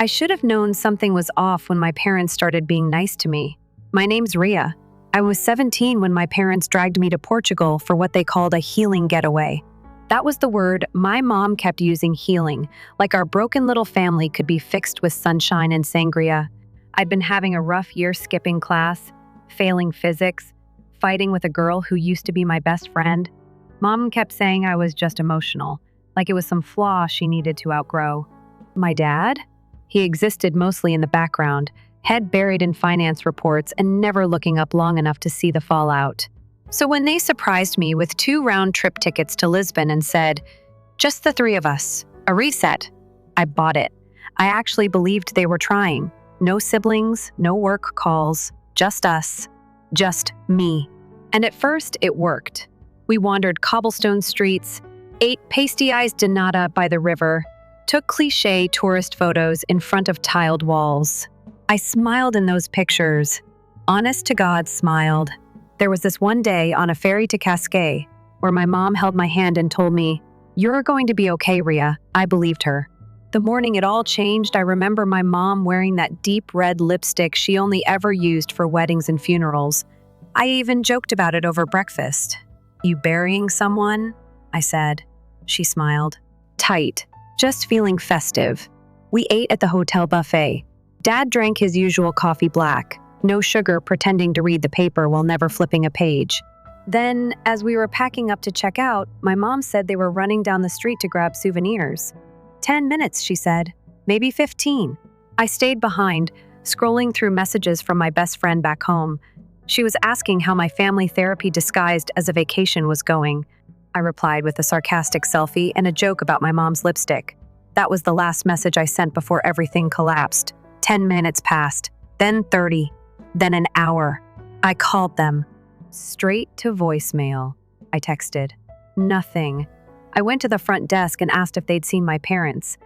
I should have known something was off when my parents started being nice to me. My name's Ria. I was 17 when my parents dragged me to Portugal for what they called a healing getaway. That was the word my mom kept using, healing, like our broken little family could be fixed with sunshine and sangria. I'd been having a rough year skipping class, failing physics, fighting with a girl who used to be my best friend. Mom kept saying I was just emotional, like it was some flaw she needed to outgrow. My dad? He existed mostly in the background, head buried in finance reports and never looking up long enough to see the fallout. So when they surprised me with 2 round-trip tickets to Lisbon and said, "Just the 3 of us, a reset," I bought it. I actually believed they were trying. No siblings, no work calls, just us, just me. And at first, it worked. We wandered cobblestone streets, ate pasty-eyes de nata by the river, took cliché tourist photos in front of tiled walls. I smiled in those pictures. Honest to God, smiled. There was this one day on a ferry to Cascais where my mom held my hand and told me, "You're going to be okay, Ria." I believed her. The morning it all changed, I remember my mom wearing that deep red lipstick she only ever used for weddings and funerals. I even joked about it over breakfast. "You burying someone?" I said. She smiled. Tight, just feeling festive. We ate at the hotel buffet. Dad drank his usual coffee black, no sugar, pretending to read the paper while never flipping a page. Then, as we were packing up to check out, my mom said they were running down the street to grab souvenirs. 10 minutes, she said. Maybe 15. I stayed behind, scrolling through messages from my best friend back home. She was asking how my family therapy disguised as a vacation was going. I replied with a sarcastic selfie and a joke about my mom's lipstick. That was the last message I sent before everything collapsed. 10 minutes passed, then 30. Then an hour. I called them. Straight to voicemail. I texted. Nothing. I went to the front desk and asked if they'd seen my parents.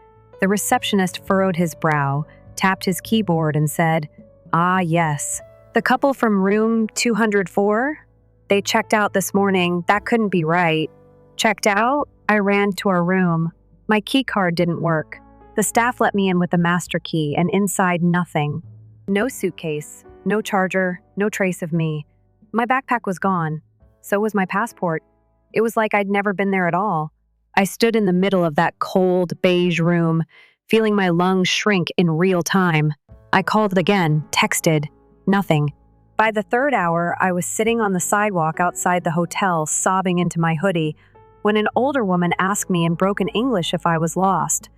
The receptionist furrowed his brow, tapped his keyboard, and said, "Ah, yes. The couple from room 204? They checked out this morning. That couldn't be right." Checked out? I ran to our room. My key card didn't work. The staff let me in with a master key, and inside, nothing. No suitcase. No charger, no trace of me. My backpack was gone. So was my passport. It was like I'd never been there at all. I stood in the middle of that cold, beige room, feeling my lungs shrink in real time. I called again, texted. Nothing. By the 3rd hour, I was sitting on the sidewalk outside the hotel, sobbing into my hoodie, when an older woman asked me in broken English if I was lost.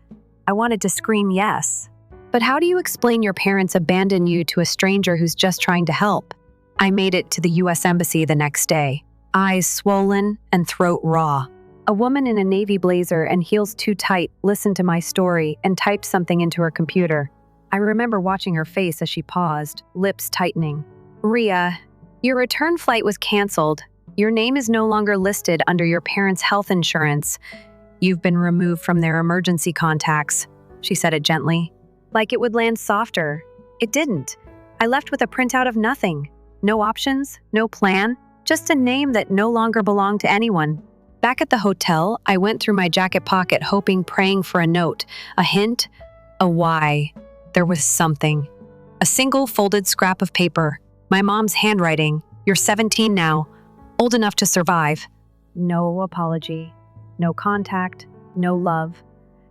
I wanted to scream yes. But how do you explain your parents abandon you to a stranger who's just trying to help? I made it to the U.S. Embassy the next day, eyes swollen and throat raw. A woman in a navy blazer and heels too tight listened to my story and typed something into her computer. I remember watching her face as she paused, lips tightening. "Ria, your return flight was canceled. Your name is no longer listed under your parents' health insurance. You've been removed from their emergency contacts." She said it gently, like it would land softer. It didn't. I left with a printout of nothing. No options, no plan, just a name that no longer belonged to anyone. Back at the hotel, I went through my jacket pocket hoping, praying for a note, a hint, a why. There was something. A single folded scrap of paper. My mom's handwriting. "You're 17 now. Old enough to survive." No apology. No contact. No love.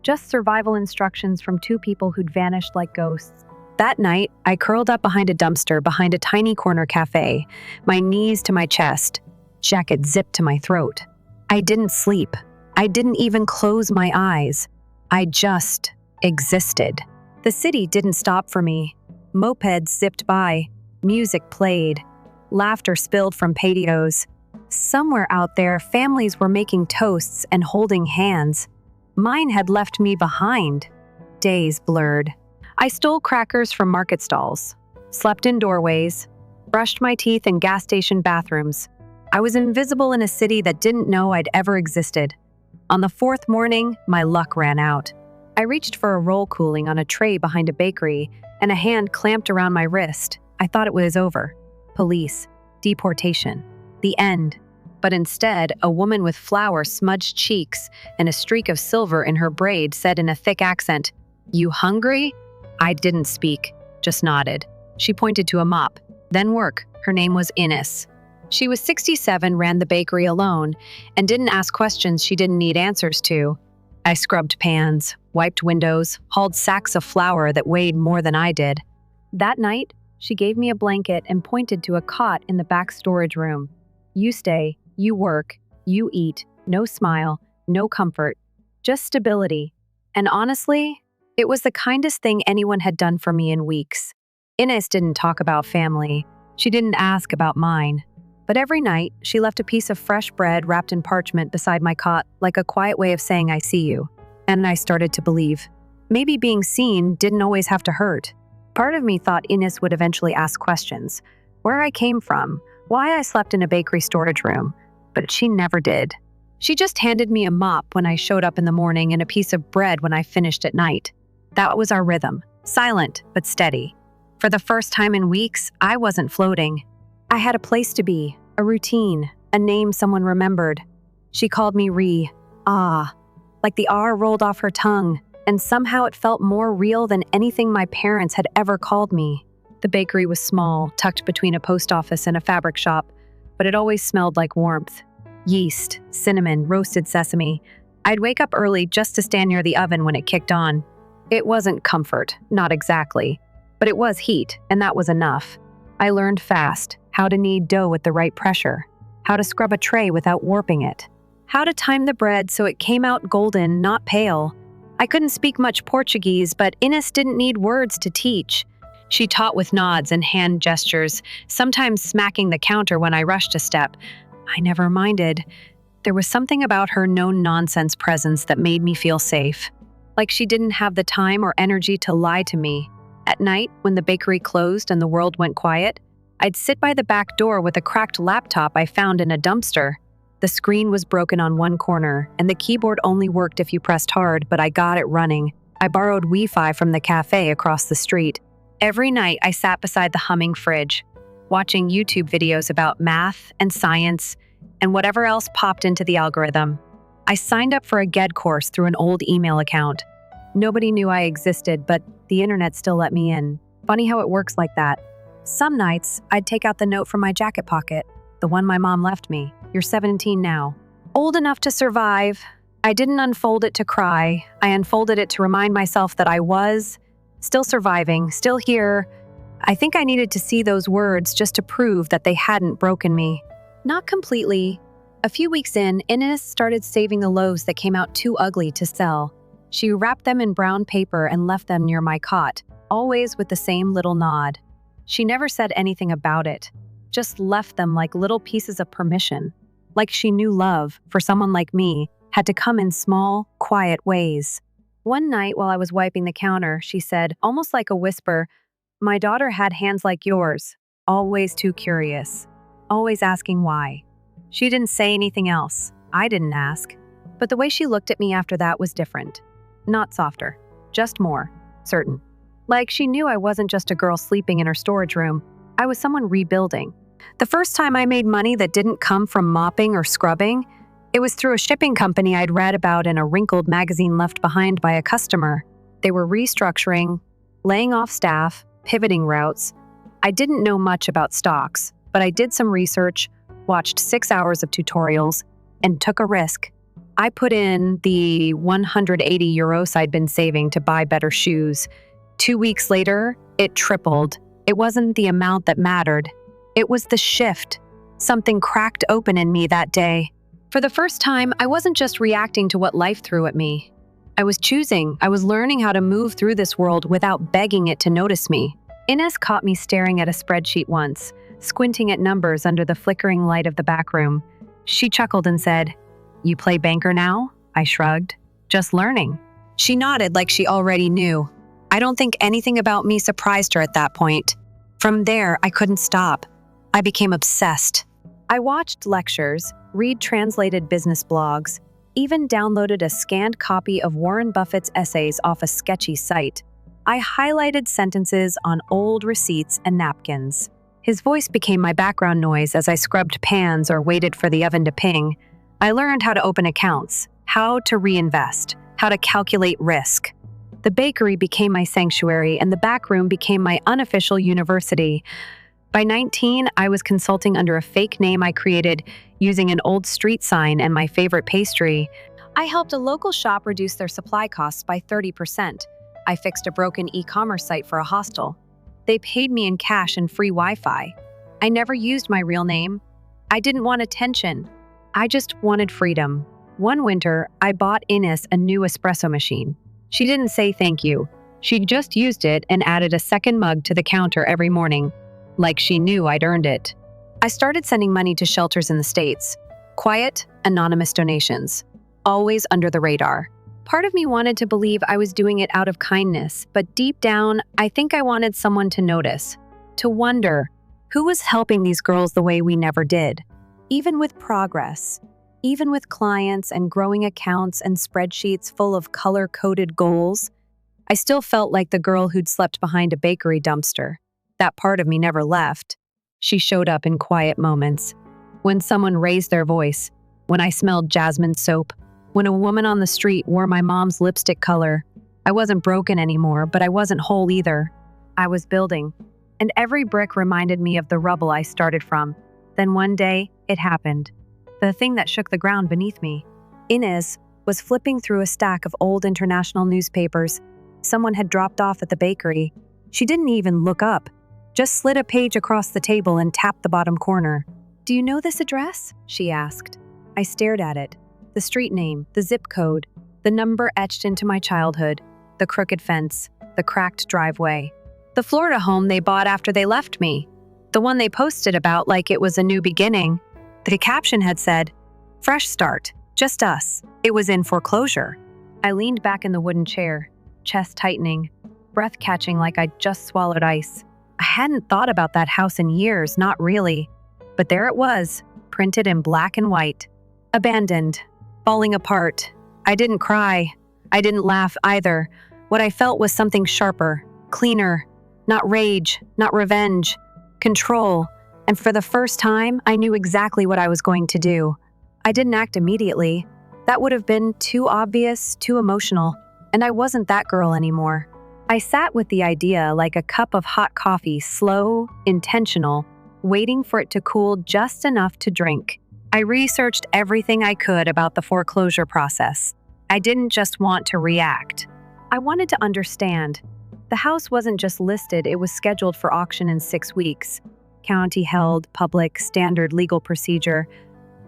Just survival instructions from 2 people who'd vanished like ghosts. That night, I curled up behind a dumpster behind a tiny corner cafe, my knees to my chest, jacket zipped to my throat. I didn't sleep. I didn't even close my eyes. I just existed. The city didn't stop for me. Mopeds zipped by. Music played. Laughter spilled from patios. Somewhere out there, families were making toasts and holding hands. Mine had left me behind. Days blurred. I stole crackers from market stalls, slept in doorways, brushed my teeth in gas station bathrooms. I was invisible in a city that didn't know I'd ever existed. On the 4th morning, my luck ran out. I reached for a roll cooling on a tray behind a bakery, and a hand clamped around my wrist. I thought it was over. Police. Deportation. The end. But instead, a woman with flour-smudged cheeks and a streak of silver in her braid said in a thick accent, "You hungry?" I didn't speak, just nodded. She pointed to a mop. Then work. Her name was Ines. She was 67, ran the bakery alone, and didn't ask questions she didn't need answers to. I scrubbed pans, wiped windows, hauled sacks of flour that weighed more than I did. That night, she gave me a blanket and pointed to a cot in the back storage room. You stay, you work, you eat, no smile, no comfort, just stability. And honestly, it was the kindest thing anyone had done for me in weeks. Ines didn't talk about family. She didn't ask about mine. But every night, she left a piece of fresh bread wrapped in parchment beside my cot, like a quiet way of saying, I see you. And I started to believe. Maybe being seen didn't always have to hurt. Part of me thought Ines would eventually ask questions. Where I came from, why I slept in a bakery storage room. But she never did. She just handed me a mop when I showed up in the morning and a piece of bread when I finished at night. That was our rhythm, silent but steady. For the first time in weeks, I wasn't floating. I had a place to be, a routine, a name someone remembered. She called me Ree, like the R rolled off her tongue, and somehow it felt more real than anything my parents had ever called me. The bakery was small, tucked between a post office and a fabric shop, but it always smelled like warmth. Yeast, cinnamon, roasted sesame. I'd wake up early just to stand near the oven when it kicked on. It wasn't comfort, not exactly, but it was heat, and that was enough. I learned fast how to knead dough at the right pressure, how to scrub a tray without warping it, how to time the bread so it came out golden, not pale. I couldn't speak much Portuguese, but Ines didn't need words to teach. She taught with nods and hand gestures, sometimes smacking the counter when I rushed a step. I never minded. There was something about her no-nonsense presence that made me feel safe. Like she didn't have the time or energy to lie to me. At night, when the bakery closed and the world went quiet, I'd sit by the back door with a cracked laptop I found in a dumpster. The screen was broken on one corner, and the keyboard only worked if you pressed hard, but I got it running. I borrowed Wi-Fi from the cafe across the street. Every night, I sat beside the humming fridge, watching YouTube videos about math and science and whatever else popped into the algorithm. I signed up for a GED course through an old email account. Nobody knew I existed, but the internet still let me in. Funny how it works like that. Some nights, I'd take out the note from my jacket pocket, the one my mom left me. You're 17 now. Old enough to survive. I didn't unfold it to cry. I unfolded it to remind myself that I was still surviving, still here. I think I needed to see those words just to prove that they hadn't broken me. Not completely. A few weeks in, Ines started saving the loaves that came out too ugly to sell. She wrapped them in brown paper and left them near my cot, always with the same little nod. She never said anything about it, just left them like little pieces of permission. Like she knew love, for someone like me, had to come in small, quiet ways. One night while I was wiping the counter, she said, almost like a whisper, "My daughter had hands like yours, always too curious, always asking why." She didn't say anything else. I didn't ask. But the way she looked at me after that was different. Not softer, just more certain. Like she knew I wasn't just a girl sleeping in her storage room. I was someone rebuilding. The first time I made money that didn't come from mopping or scrubbing, it was through a shipping company I'd read about in a wrinkled magazine left behind by a customer. They were restructuring, laying off staff, pivoting routes. I didn't know much about stocks, but I did some research, watched 6 hours of tutorials, and took a risk. I put in the 180 euros I'd been saving to buy better shoes. 2 weeks later, it tripled. It wasn't the amount that mattered. It was the shift. Something cracked open in me that day. For the first time, I wasn't just reacting to what life threw at me. I was choosing. I was learning how to move through this world without begging it to notice me. Ines caught me staring at a spreadsheet once, squinting at numbers under the flickering light of the back room. She chuckled and said, "You play banker now?" I shrugged. "Just learning." She nodded like she already knew. I don't think anything about me surprised her at that point. From there, I couldn't stop. I became obsessed. I watched lectures, read translated business blogs, even downloaded a scanned copy of Warren Buffett's essays off a sketchy site. I highlighted sentences on old receipts and napkins. His voice became my background noise as I scrubbed pans or waited for the oven to ping. I learned how to open accounts, how to reinvest, how to calculate risk. The bakery became my sanctuary, and the back room became my unofficial university. By 19, I was consulting under a fake name I created using an old street sign and my favorite pastry. I helped a local shop reduce their supply costs by 30%. I fixed a broken e-commerce site for a hostel. They paid me in cash and free Wi-Fi. I never used my real name. I didn't want attention. I just wanted freedom. One winter, I bought Ines a new espresso machine. She didn't say thank you. She just used it and added a second mug to the counter every morning, like she knew I'd earned it. I started sending money to shelters in the States. Quiet, anonymous donations. Always under the radar. Part of me wanted to believe I was doing it out of kindness, but deep down, I think I wanted someone to notice, to wonder, who was helping these girls the way we never did? Even with progress, even with clients and growing accounts and spreadsheets full of color-coded goals, I still felt like the girl who'd slept behind a bakery dumpster. That part of me never left. She showed up in quiet moments. When someone raised their voice, when I smelled jasmine soap, when a woman on the street wore my mom's lipstick color. I wasn't broken anymore, but I wasn't whole either. I was building, and every brick reminded me of the rubble I started from. Then one day, it happened. The thing that shook the ground beneath me. Ines was flipping through a stack of old international newspapers someone had dropped off at the bakery. She didn't even look up, just slid a page across the table and tapped the bottom corner. "Do you know this address?" she asked. I stared at it. The street name, the zip code, the number etched into my childhood, the crooked fence, the cracked driveway. The Florida home they bought after they left me. The one they posted about like it was a new beginning. The caption had said, "Fresh start, just us." It was in foreclosure. I leaned back in the wooden chair, chest tightening, breath catching like I'd just swallowed ice. I hadn't thought about that house in years, not really. But there it was, printed in black and white. Abandoned. Falling apart. I didn't cry. I didn't laugh either. What I felt was something sharper, cleaner. Not rage, not revenge. Control. And for the first time, I knew exactly what I was going to do. I didn't act immediately. That would have been too obvious, too emotional. And I wasn't that girl anymore. I sat with the idea like a cup of hot coffee, slow, intentional, waiting for it to cool just enough to drink. I researched everything I could about the foreclosure process. I didn't just want to react. I wanted to understand. The house wasn't just listed, it was scheduled for auction in 6 weeks. County-held, public, standard legal procedure.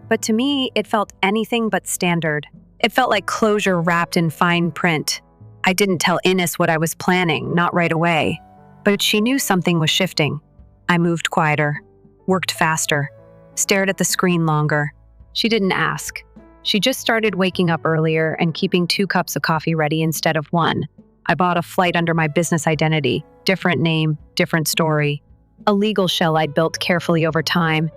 But to me, it felt anything but standard. It felt like closure wrapped in fine print. I didn't tell Ines what I was planning, not right away. But she knew something was shifting. I moved quieter, worked faster, stared at the screen longer. She didn't ask. She just started waking up earlier and keeping 2 cups of coffee ready instead of 1. I bought a flight under my business identity, different name, different story. A legal shell I'd built carefully over time.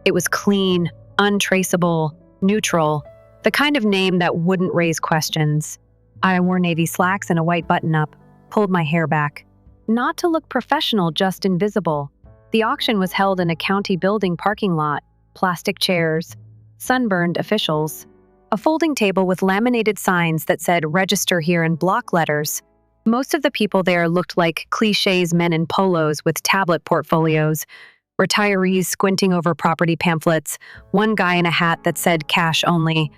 It was clean, untraceable, neutral, the kind of name that wouldn't raise questions. I wore navy slacks and a white button-up, pulled my hair back. Not to look professional, just invisible. The auction was held in a county building parking lot. Plastic chairs, sunburned officials, a folding table with laminated signs that said "Register here" in block letters. Most of the people there looked like clichés men in polos with tablet portfolios, retirees squinting over property pamphlets, one guy in a hat that said "cash only."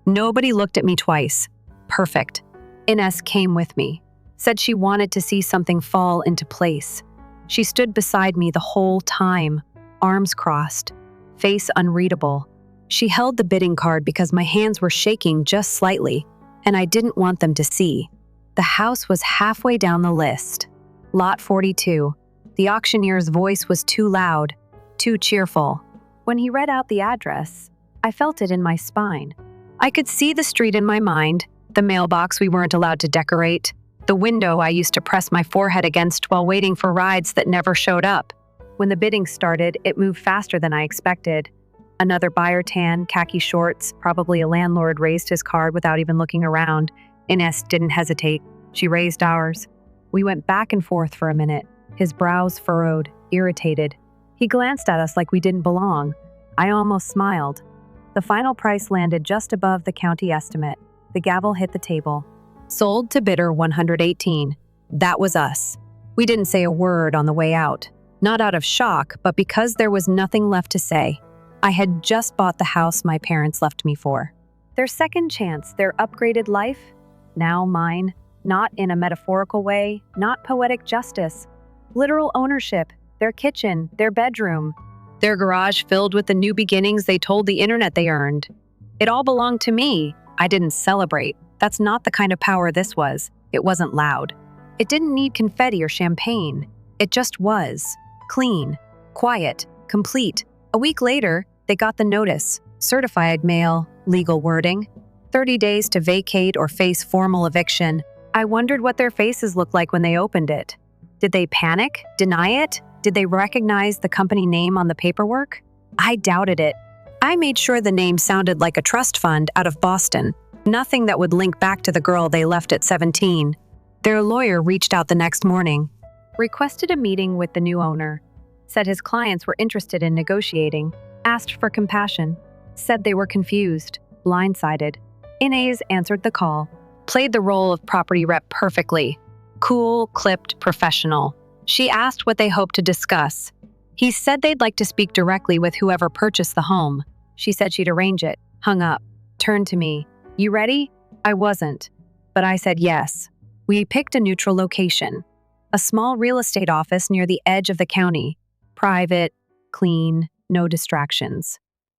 Nobody looked at me twice. Perfect. Ines came with me, said she wanted to see something fall into place. She stood beside me the whole time, arms crossed, face unreadable. She held the bidding card because my hands were shaking just slightly, and I didn't want them to see. The house was halfway down the list. Lot 42. The auctioneer's voice was too loud, too cheerful. When he read out the address, I felt it in my spine. I could see the street in my mind, the mailbox we weren't allowed to decorate, the window I used to press my forehead against while waiting for rides that never showed up. When the bidding started, it moved faster than I expected. Another buyer tan, khaki shorts, probably a landlord, raised his card without even looking around. Ines didn't hesitate. She raised ours. We went back and forth for a minute, his brows furrowed, irritated. He glanced at us like we didn't belong. I almost smiled. The final price landed just above the county estimate. The gavel hit the table. Sold to bidder 118. That was us. We didn't say a word on the way out. Not out of shock, but because there was nothing left to say. I had just bought the house my parents left me for. Their second chance, their upgraded life, now mine. Not in a metaphorical way, not poetic justice. Literal ownership, their kitchen, their bedroom, their garage filled with the new beginnings they told the internet they earned. It all belonged to me. I didn't celebrate. That's not the kind of power this was. It wasn't loud. It didn't need confetti or champagne. It just was. Clean, quiet, complete. A week later, they got the notice. Certified mail, legal wording. 30 days to vacate or face formal eviction. I wondered what their faces looked like when they opened it. Did they panic? Deny it? Did they recognize the company name on the paperwork? I doubted it. I made sure the name sounded like a trust fund out of Boston. Nothing that would link back to the girl they left at 17. Their lawyer reached out the next morning, requested a meeting with the new owner, said his clients were interested in negotiating, asked for compassion, said they were confused, blindsided. Inez answered the call, played the role of property rep perfectly. Cool, clipped, professional. She asked what they hoped to discuss. He said they'd like to speak directly with whoever purchased the home. She said she'd arrange it, hung up, turned to me. You ready? I wasn't, but I said yes. We picked a neutral location, a small real estate office near the edge of the county. Private, clean, no distractions.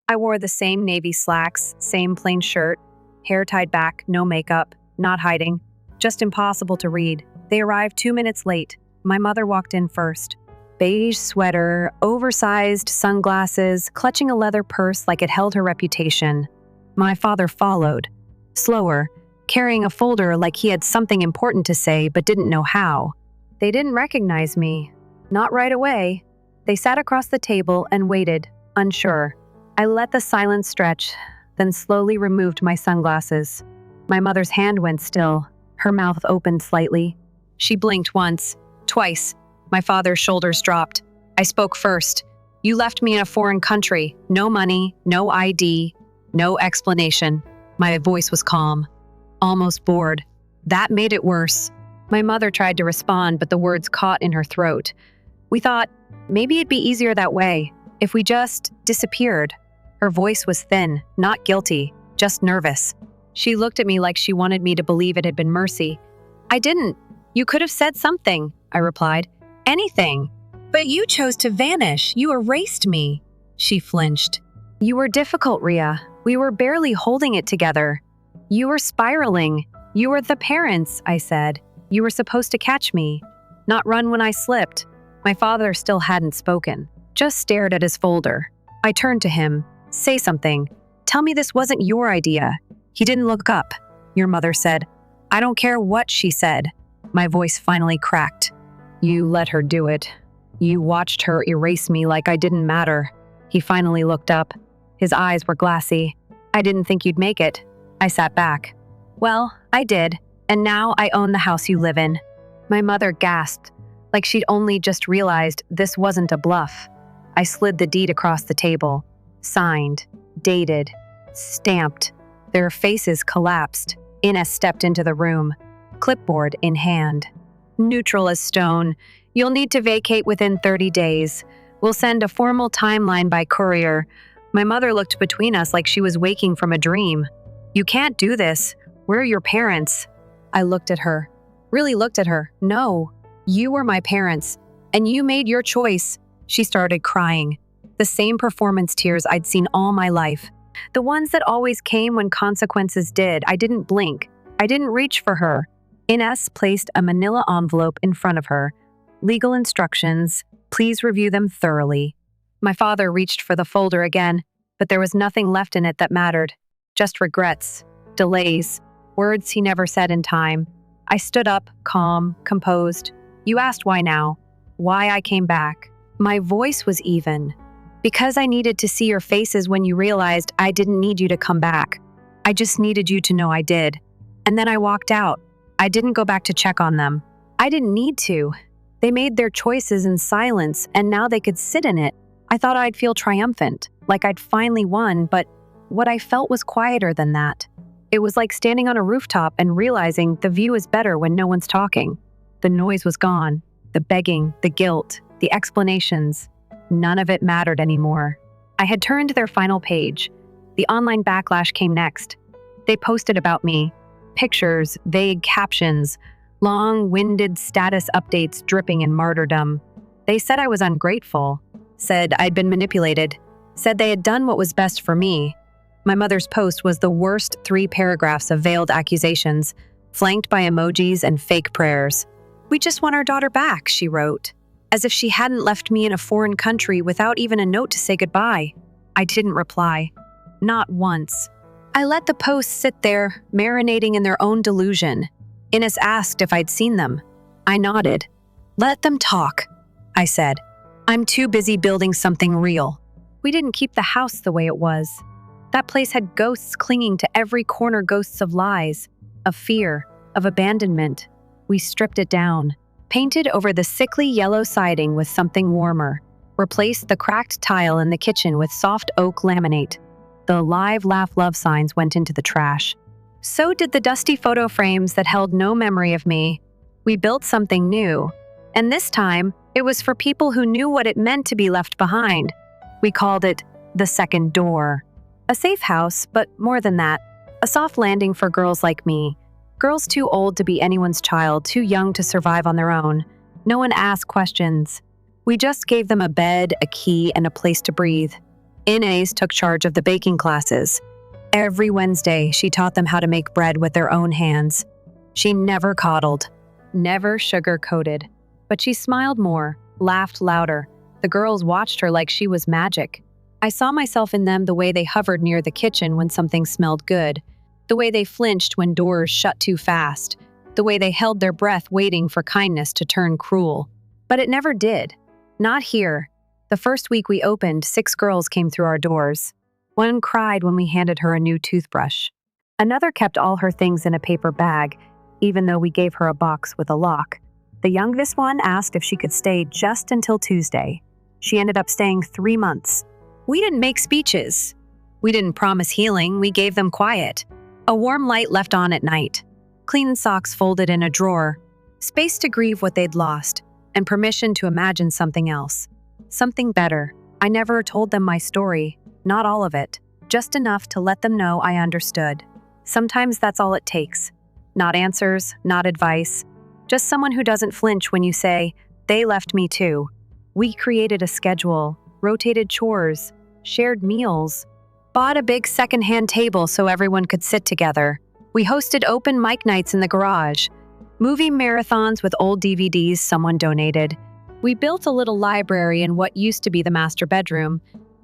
I wore the same navy slacks, same plain shirt, hair tied back, no makeup, not hiding, just impossible to read. They arrived 2 minutes late. My mother walked in first. Beige sweater, oversized sunglasses, clutching a leather purse like it held her reputation. My father followed, slower, carrying a folder like he had something important to say but didn't know how. They didn't recognize me. Not right away. They sat across the table and waited, unsure. I let the silence stretch, then slowly removed my sunglasses. My mother's hand went still, her mouth opened slightly. She blinked once, twice. My father's shoulders dropped. I spoke first. You left me in a foreign country. No money, no ID, no explanation. My voice was calm, almost bored. That made it worse. My mother tried to respond, but the words caught in her throat. We thought, maybe it'd be easier that way, if we just disappeared. Her voice was thin, not guilty, just nervous. She looked at me like she wanted me to believe it had been mercy. I didn't. You could have said something, I replied. Anything. But you chose to vanish. You erased me. She flinched. You were difficult, Ria. We were barely holding it together. You were spiraling. You were the parents, I said. You were supposed to catch me, not run when I slipped. My father still hadn't spoken, just stared at his folder. I turned to him. Say something. Tell me this wasn't your idea. He didn't look up. Your mother said. I don't care what she said. My voice finally cracked. You let her do it. You watched her erase me like I didn't matter. He finally looked up. His eyes were glassy. I didn't think you'd make it. I sat back. Well, I did, and now I own the house you live in. My mother gasped, like she'd only just realized this wasn't a bluff. I slid the deed across the table. Signed, dated, stamped. Their faces collapsed. Inez stepped into the room, clipboard in hand. Neutral as stone. You'll need to vacate within 30 days. We'll send a formal timeline by courier. My mother looked between us like she was waking from a dream. You can't do this. We're your parents. I looked at her. Really looked at her. No, you were my parents, and you made your choice. She started crying. The same performance tears I'd seen all my life. The ones that always came when consequences did. I didn't blink. I didn't reach for her. Inez placed a manila envelope in front of her. Legal instructions. Please review them thoroughly. My father reached for the folder again, but there was nothing left in it that mattered. Just regrets, delays, words he never said in time. I stood up, calm, composed. You asked why now, why I came back. My voice was even. Because I needed to see your faces when you realized I didn't need you to come back. I just needed you to know I did. And then I walked out. I didn't go back to check on them. I didn't need to. They made their choices in silence, and now they could sit in it. I thought I'd feel triumphant, like I'd finally won, but what I felt was quieter than that. It was like standing on a rooftop and realizing the view is better when no one's talking. The noise was gone. The begging, the guilt, the explanations. None of it mattered anymore. I had turned to their final page. The online backlash came next. They posted about me. Pictures, vague captions, long-winded status updates dripping in martyrdom. They said I was ungrateful, said I'd been manipulated, said they had done what was best for me. My mother's post was the worst 3 paragraphs of veiled accusations, flanked by emojis and fake prayers. "We just want our daughter back," she wrote, as if she hadn't left me in a foreign country without even a note to say goodbye. I didn't reply. Not once. I let the posts sit there, marinating in their own delusion. Ines asked if I'd seen them. I nodded. "Let them talk," I said. "I'm too busy building something real." We didn't keep the house the way it was. That place had ghosts clinging to every corner, ghosts of lies, of fear, of abandonment. We stripped it down, painted over the sickly yellow siding with something warmer, replaced the cracked tile in the kitchen with soft oak laminate. The live, laugh, love signs went into the trash. So did the dusty photo frames that held no memory of me. We built something new, and this time, it was for people who knew what it meant to be left behind. We called it the second door. A safe house, but more than that, a soft landing for girls like me. Girls too old to be anyone's child, too young to survive on their own. No one asked questions. We just gave them a bed, a key, and a place to breathe. Ines took charge of the baking classes. Every Wednesday, she taught them how to make bread with their own hands. She never coddled, never sugar-coated. But she smiled more, laughed louder. The girls watched her like she was magic. I saw myself in them the way they hovered near the kitchen when something smelled good, the way they flinched when doors shut too fast, the way they held their breath waiting for kindness to turn cruel. But it never did. Not here. The first week we opened, 6 girls came through our doors. One cried when we handed her a new toothbrush. Another kept all her things in a paper bag, even though we gave her a box with a lock. The youngest one asked if she could stay just until Tuesday. She ended up staying 3 months. We didn't make speeches. We didn't promise healing, we gave them quiet. A warm light left on at night. Clean socks folded in a drawer. Space to grieve what they'd lost, and permission to imagine something else. Something better. I never told them my story, not all of it, just enough to let them know I understood. Sometimes that's all it takes. Not answers, not advice, just someone who doesn't flinch when you say, "They left me too." We created a schedule, rotated chores, shared meals, bought a big secondhand table so everyone could sit together. We hosted open mic nights in the garage, movie marathons with old DVDs someone donated. We built a little library in what used to be the master bedroom,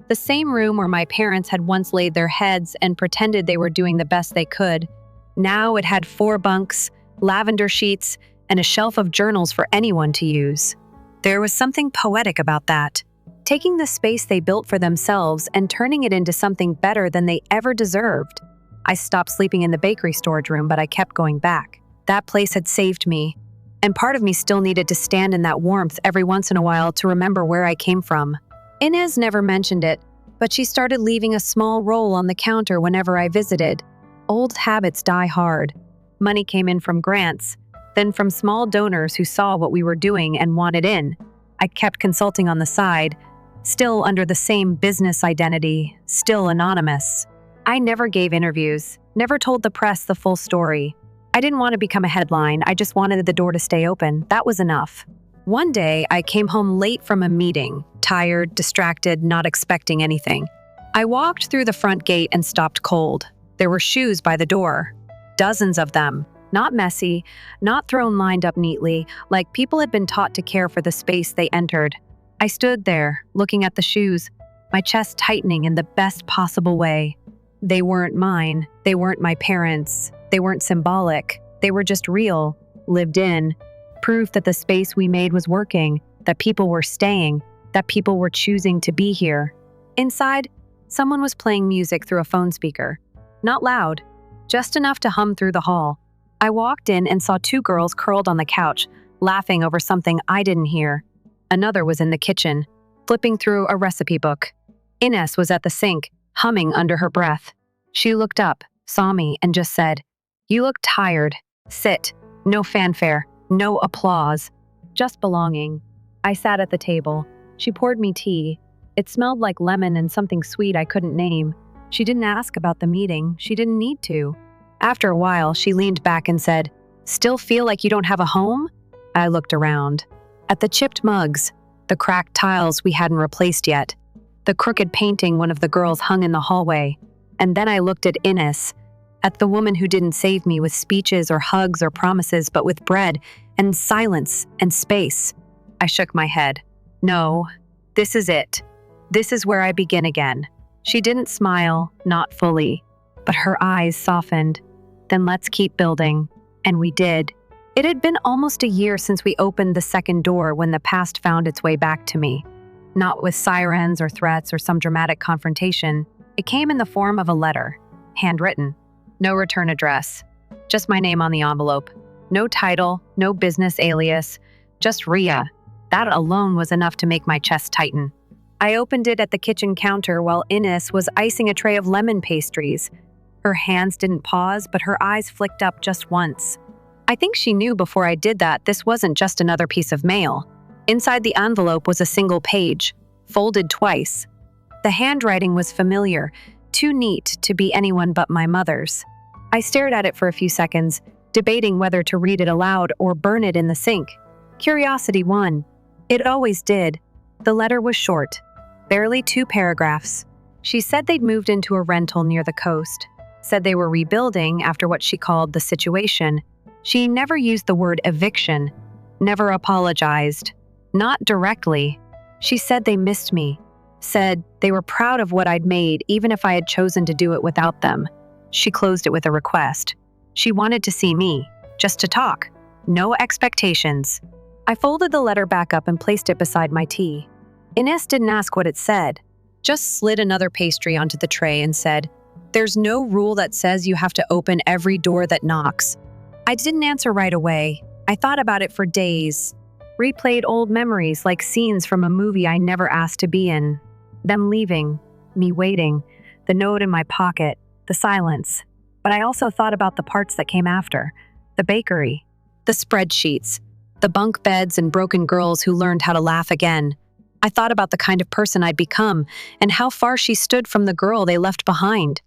the same room where my parents had once laid their heads and pretended they were doing the best they could. Now it had 4 bunks, lavender sheets, and a shelf of journals for anyone to use. There was something poetic about that. Taking the space they built for themselves and turning it into something better than they ever deserved. I stopped sleeping in the bakery storage room, but I kept going back. That place had saved me, and part of me still needed to stand in that warmth every once in a while to remember where I came from. Ines never mentioned it, but she started leaving a small roll on the counter whenever I visited. Old habits die hard. Money came in from grants, then from small donors who saw what we were doing and wanted in. I kept consulting on the side, still under the same business identity, still anonymous. I never gave interviews, never told the press the full story. I didn't want to become a headline, I just wanted the door to stay open. That was enough. One day, I came home late from a meeting, tired, distracted, not expecting anything. I walked through the front gate and stopped cold. There were shoes by the door. Dozens of them. Not messy, not thrown lined up neatly, like people had been taught to care for the space they entered. I stood there, looking at the shoes, my chest tightening in the best possible way. They weren't mine. They weren't my parents'. They weren't symbolic. They were just real, lived in. Proof that the space we made was working, that people were staying, that people were choosing to be here. Inside, someone was playing music through a phone speaker. Not loud, just enough to hum through the hall. I walked in and saw 2 girls curled on the couch, laughing over something I didn't hear. Another was in the kitchen, flipping through a recipe book. Ines was at the sink, humming under her breath. She looked up, saw me, and just said, "You look tired. Sit." No fanfare, no applause, just belonging. I sat at the table. She poured me tea. It smelled like lemon and something sweet I couldn't name. She didn't ask about the meeting. She didn't need to. After a while, she leaned back and said, "Still feel like you don't have a home?" I looked around. At the chipped mugs, the cracked tiles we hadn't replaced yet, the crooked painting one of the girls hung in the hallway. And then I looked at Ines, at the woman who didn't save me with speeches or hugs or promises, but with bread and silence and space. I shook my head. No, this is it. This is where I begin again. She didn't smile, not fully, but her eyes softened. Then let's keep building. And we did. It had been almost a year since we opened the second door when the past found its way back to me. Not with sirens or threats or some dramatic confrontation. It came in the form of a letter, handwritten. No return address. Just my name on the envelope. No title, no business alias. Just Ria. That alone was enough to make my chest tighten. I opened it at the kitchen counter while Ines was icing a tray of lemon pastries. Her hands didn't pause, but her eyes flicked up just once. I think she knew before I did that this wasn't just another piece of mail. Inside the envelope was a single page, folded twice. The handwriting was familiar, too neat to be anyone but my mother's. I stared at it for a few seconds, debating whether to read it aloud or burn it in the sink. Curiosity won. It always did. The letter was short, barely 2 paragraphs. She said they'd moved into a rental near the coast, said they were rebuilding after what she called the situation. She never used the word eviction, never apologized. Not directly. She said they missed me, said they were proud of what I'd made even if I had chosen to do it without them. She closed it with a request. She wanted to see me, just to talk. No expectations. I folded the letter back up and placed it beside my tea. Ines didn't ask what it said, just slid another pastry onto the tray and said, "There's no rule that says you have to open every door that knocks." I didn't answer right away. I thought about it for days, replayed old memories like scenes from a movie I never asked to be in. Them leaving, me waiting, the note in my pocket, the silence. But I also thought about the parts that came after. The bakery, the spreadsheets, the bunk beds and broken girls who learned how to laugh again. I thought about the kind of person I'd become and how far she stood from the girl they left behind.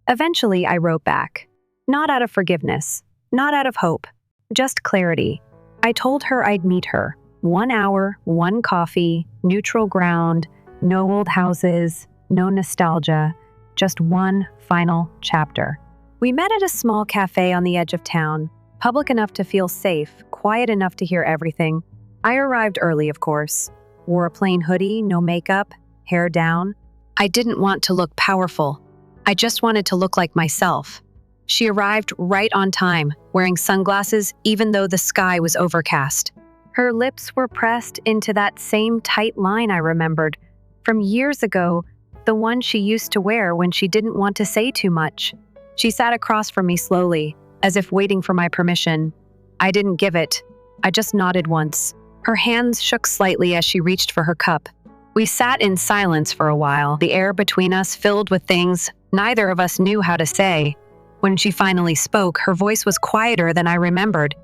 Eventually, I wrote back. Not out of forgiveness, not out of hope, just clarity. I told her I'd meet her. 1 hour, 1 coffee, neutral ground, no old houses, no nostalgia, just one final chapter. We met at a small cafe on the edge of town, public enough to feel safe, quiet enough to hear everything. I arrived early, of course. Wore a plain hoodie, no makeup, hair down. I didn't want to look powerful. I just wanted to look like myself. She arrived right on time, wearing sunglasses even though the sky was overcast. Her lips were pressed into that same tight line I remembered from years ago, the one she used to wear when she didn't want to say too much. She sat across from me slowly, as if waiting for my permission. I didn't give it. I just nodded once. Her hands shook slightly as she reached for her cup. We sat in silence for a while, the air between us filled with things neither of us knew how to say. When she finally spoke, her voice was quieter than I remembered.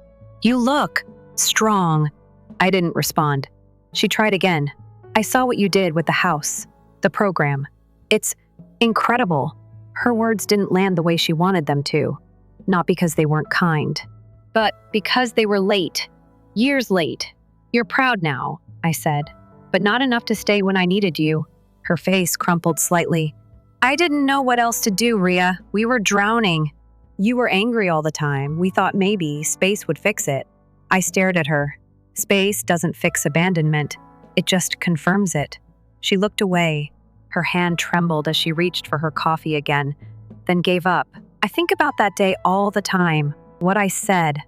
"You look strong." I didn't respond. She tried again. "I saw what you did with the house, the program. It's incredible." Her words didn't land the way she wanted them to. Not because they weren't kind, but because they were late. Years late. "You're proud now," I said, "but not enough to stay when I needed you." Her face crumpled slightly. "I didn't know what else to do, Ria. We were drowning. You were angry all the time. We thought maybe space would fix it." I stared at her. Space doesn't fix abandonment. It just confirms it. She looked away. Her hand trembled as she reached for her coffee again, then gave up. I think about that day all the time. What I said.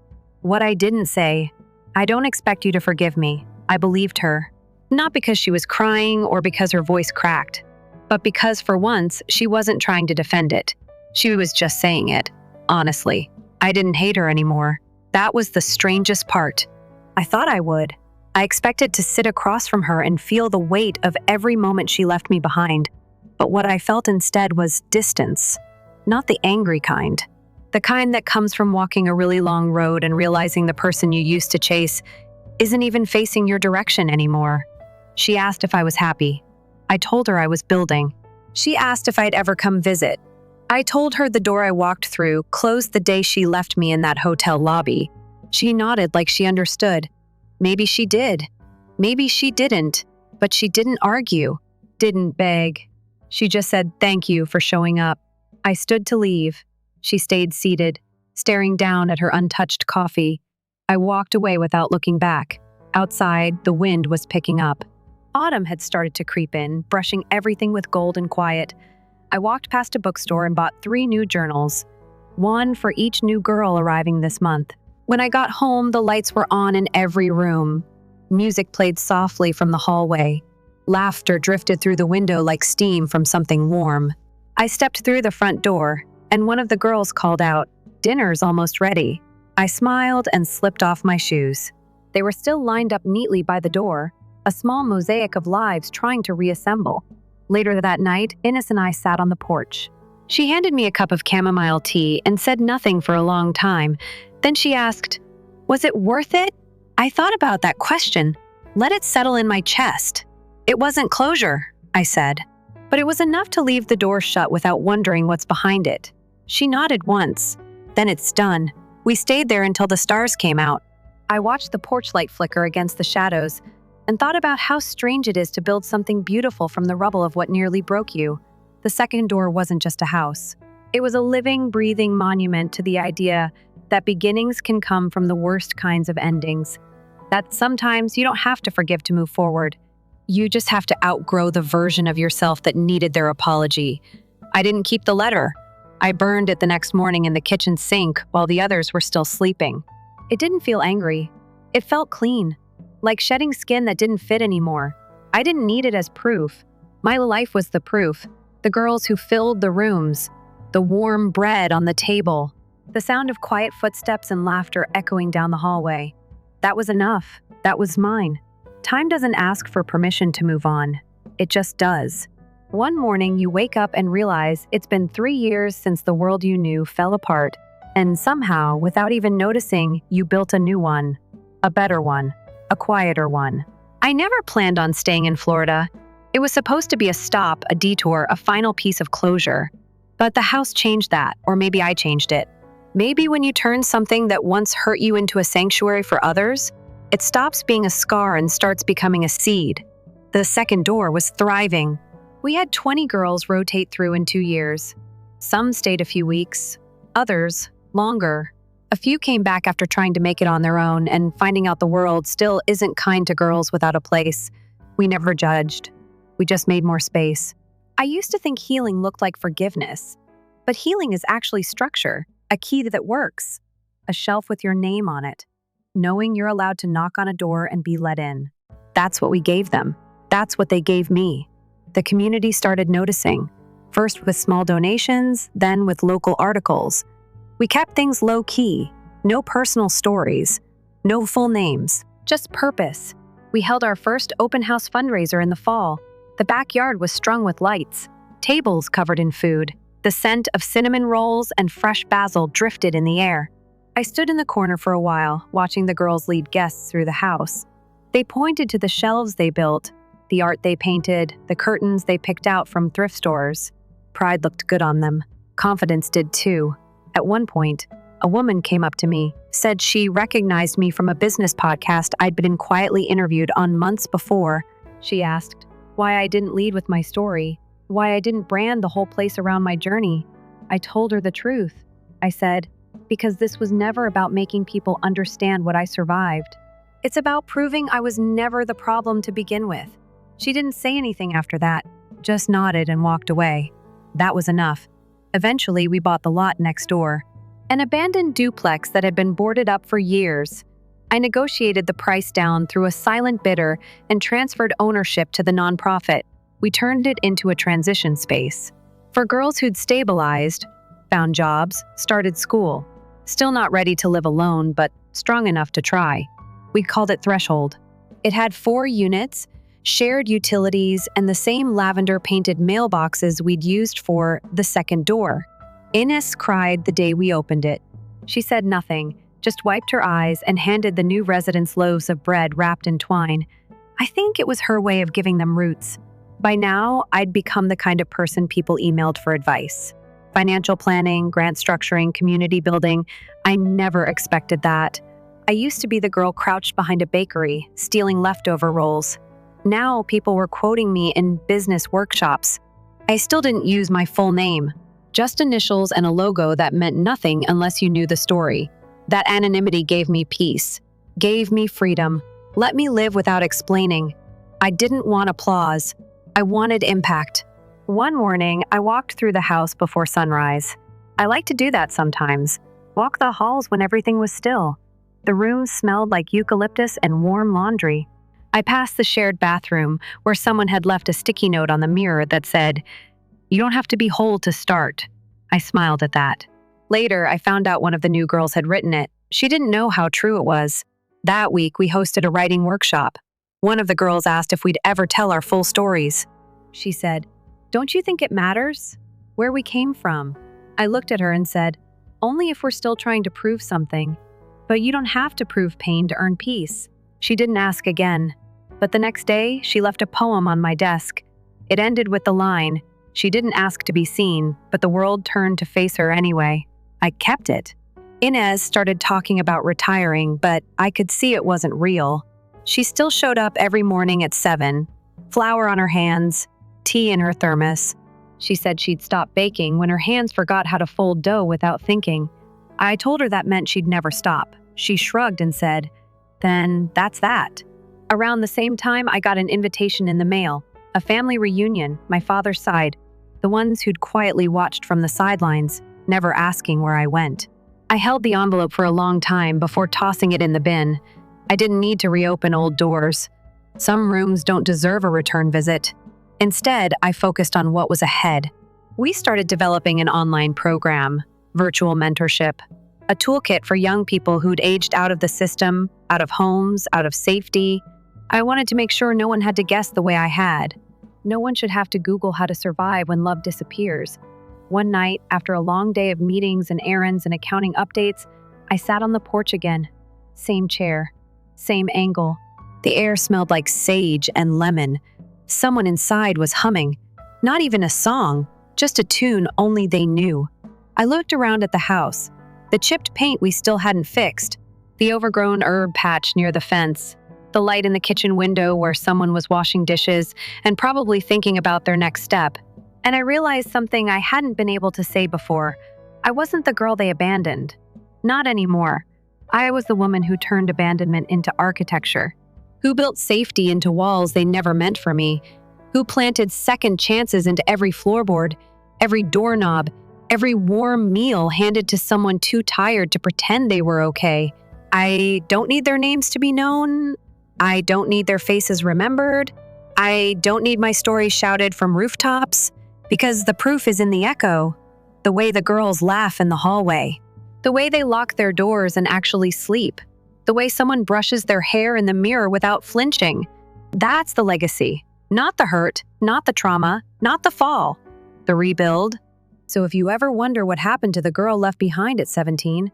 What I didn't say. "I don't expect you to forgive me." I believed her. Not because she was crying or because her voice cracked, but because for once she wasn't trying to defend it. She was just saying it. Honestly, I didn't hate her anymore. That was the strangest part. I thought I would. I expected to sit across from her and feel the weight of every moment she left me behind. But what I felt instead was distance. Not the angry kind. The kind that comes from walking a really long road and realizing the person you used to chase isn't even facing your direction anymore. She asked if I was happy. I told her I was building. She asked if I'd ever come visit. I told her the door I walked through closed the day she left me in that hotel lobby. She nodded like she understood. Maybe she did. Maybe she didn't. But she didn't argue, didn't beg. She just said thank you for showing up. I stood to leave. She stayed seated, staring down at her untouched coffee. I walked away without looking back. Outside, the wind was picking up. Autumn had started to creep in, brushing everything with gold and quiet. I walked past a bookstore and bought 3 new journals, one for each new girl arriving this month. When I got home, the lights were on in every room. Music played softly from the hallway. Laughter drifted through the window like steam from something warm. I stepped through the front door, and one of the girls called out, "Dinner's almost ready." I smiled and slipped off my shoes. They were still lined up neatly by the door, a small mosaic of lives trying to reassemble. Later that night, Ines and I sat on the porch. She handed me a cup of chamomile tea and said nothing for a long time. Then she asked, "Was it worth it?" I thought about that question, let it settle in my chest. It wasn't closure, I said, but it was enough to leave the door shut without wondering what's behind it. She nodded once. Then it's done. We stayed there until the stars came out. I watched the porch light flicker against the shadows and thought about how strange it is to build something beautiful from the rubble of what nearly broke you. The second door wasn't just a house. It was a living, breathing monument to the idea that beginnings can come from the worst kinds of endings. That sometimes you don't have to forgive to move forward. You just have to outgrow the version of yourself that needed their apology. I didn't keep the letter. I burned it the next morning in the kitchen sink while the others were still sleeping. It didn't feel angry. It felt clean, like shedding skin that didn't fit anymore. I didn't need it as proof. My life was the proof. The girls who filled the rooms, the warm bread on the table, the sound of quiet footsteps and laughter echoing down the hallway. That was enough. That was mine. Time doesn't ask for permission to move on. It just does. One morning, you wake up and realize it's been 3 years since the world you knew fell apart, and somehow, without even noticing, you built a new one. A better one. A quieter one. I never planned on staying in Florida. It was supposed to be a stop, a detour, a final piece of closure. But the house changed that, or maybe I changed it. Maybe when you turn something that once hurt you into a sanctuary for others, it stops being a scar and starts becoming a seed. The second door was thriving. We had 20 girls rotate through in 2 years. Some stayed a few weeks, others longer. A few came back after trying to make it on their own and finding out the world still isn't kind to girls without a place. We never judged. We just made more space. I used to think healing looked like forgiveness, but healing is actually structure. A key that works. A shelf with your name on it. Knowing you're allowed to knock on a door and be let in. That's what we gave them. That's what they gave me. The community started noticing. First with small donations, then with local articles. We kept things low-key. No personal stories. No full names. Just purpose. We held our first open house fundraiser in the fall. The backyard was strung with lights. Tables covered in food. The scent of cinnamon rolls and fresh basil drifted in the air. I stood in the corner for a while, watching the girls lead guests through the house. They pointed to the shelves they built, the art they painted, the curtains they picked out from thrift stores. Pride looked good on them. Confidence did too. At one point, a woman came up to me, said she recognized me from a business podcast I'd been quietly interviewed on months before. She asked why I didn't lead with my story. Why I didn't brand the whole place around my journey. I told her the truth. I said, because this was never about making people understand what I survived. It's about proving I was never the problem to begin with. She didn't say anything after that, just nodded and walked away. That was enough. Eventually, we bought the lot next door. An abandoned duplex that had been boarded up for years. I negotiated the price down through a silent bidder and transferred ownership to the nonprofit. We turned it into a transition space. For girls who'd stabilized, found jobs, started school. Still not ready to live alone, but strong enough to try. We called it Threshold. It had 4 units, shared utilities, and the same lavender-painted mailboxes we'd used for the second door. Ines cried the day we opened it. She said nothing, just wiped her eyes and handed the new residents loaves of bread wrapped in twine. I think it was her way of giving them roots. By now, I'd become the kind of person people emailed for advice. Financial planning, grant structuring, community building. I never expected that. I used to be the girl crouched behind a bakery, stealing leftover rolls. Now people were quoting me in business workshops. I still didn't use my full name, just initials and a logo that meant nothing unless you knew the story. That anonymity gave me peace, gave me freedom, let me live without explaining. I didn't want applause. I wanted impact. One morning, I walked through the house before sunrise. I like to do that sometimes, walk the halls when everything was still. The rooms smelled like eucalyptus and warm laundry. I passed the shared bathroom where someone had left a sticky note on the mirror that said, "You don't have to be whole to start." I smiled at that. Later, I found out one of the new girls had written it. She didn't know how true it was. That week, we hosted a writing workshop. One of the girls asked if we'd ever tell our full stories. She said, "Don't you think it matters where we came from?" I looked at her and said, "Only if we're still trying to prove something. But you don't have to prove pain to earn peace." She didn't ask again. But the next day, she left a poem on my desk. It ended with the line, "She didn't ask to be seen, but the world turned to face her anyway." I kept it. Inez started talking about retiring, but I could see it wasn't real. She still showed up every morning at 7, flour on her hands, tea in her thermos. She said she'd stop baking when her hands forgot how to fold dough without thinking. I told her that meant she'd never stop. She shrugged and said, "Then that's that." Around the same time, I got an invitation in the mail, a family reunion, my father's side, the ones who'd quietly watched from the sidelines, never asking where I went. I held the envelope for a long time before tossing it in the bin. I didn't need to reopen old doors. Some rooms don't deserve a return visit. Instead, I focused on what was ahead. We started developing an online program, virtual mentorship, a toolkit for young people who'd aged out of the system, out of homes, out of safety. I wanted to make sure no one had to guess the way I had. No one should have to Google how to survive when love disappears. One night, after a long day of meetings and errands and accounting updates, I sat on the porch again. Same chair, same angle. The air smelled like sage and lemon. Someone inside was humming. Not even a song, just a tune only they knew. I looked around at the house. The chipped paint we still hadn't fixed, the overgrown herb patch near the fence, the light in the kitchen window where someone was washing dishes and probably thinking about their next step. And I realized something I hadn't been able to say before. I wasn't the girl they abandoned. Not anymore. I was the woman who turned abandonment into architecture, who built safety into walls they never meant for me, who planted second chances into every floorboard, every doorknob, every warm meal handed to someone too tired to pretend they were okay. I don't need their names to be known. I don't need their faces remembered. I don't need my story shouted from rooftops, because the proof is in the echo, the way the girls laugh in the hallway, the way they lock their doors and actually sleep, the way someone brushes their hair in the mirror without flinching. That's the legacy, not the hurt, not the trauma, not the fall, the rebuild. So if you ever wonder what happened to the girl left behind at 17,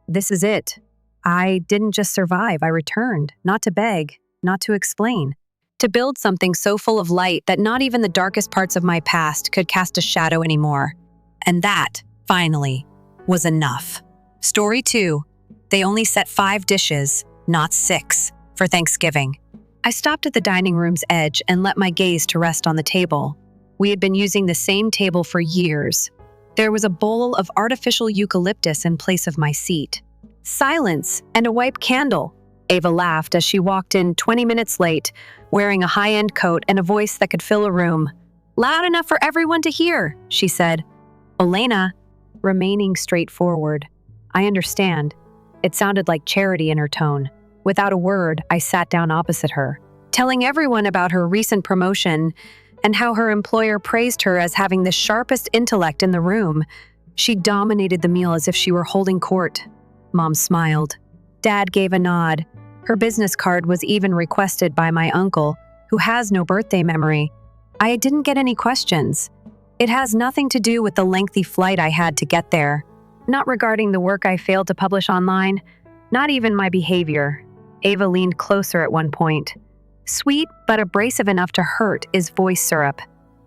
this is it. I didn't just survive, I returned, not to beg, not to explain, to build something so full of light that not even the darkest parts of my past could cast a shadow anymore. And that, finally, was enough. Story 2. They only set 5 dishes, not 6, for Thanksgiving. I stopped at the dining room's edge and let my gaze to rest on the table. We had been using the same table for years. There was a bowl of artificial eucalyptus in place of my seat. Silence and a white candle. Ava laughed as she walked in 20 minutes late, wearing a high-end coat and a voice that could fill a room. "Loud enough for everyone to hear," she said. "Elena," remaining straightforward. "I understand." It sounded like charity in her tone. Without a word, I sat down opposite her, telling everyone about her recent promotion and how her employer praised her as having the sharpest intellect in the room. She dominated the meal as if she were holding court. Mom smiled. Dad gave a nod. Her business card was even requested by my uncle, who has no birthday memory. I didn't get any questions. It has nothing to do with the lengthy flight I had to get there. Not regarding the work I failed to publish online, not even my behavior. Ava leaned closer at one point. Sweet but abrasive enough to hurt is voice syrup.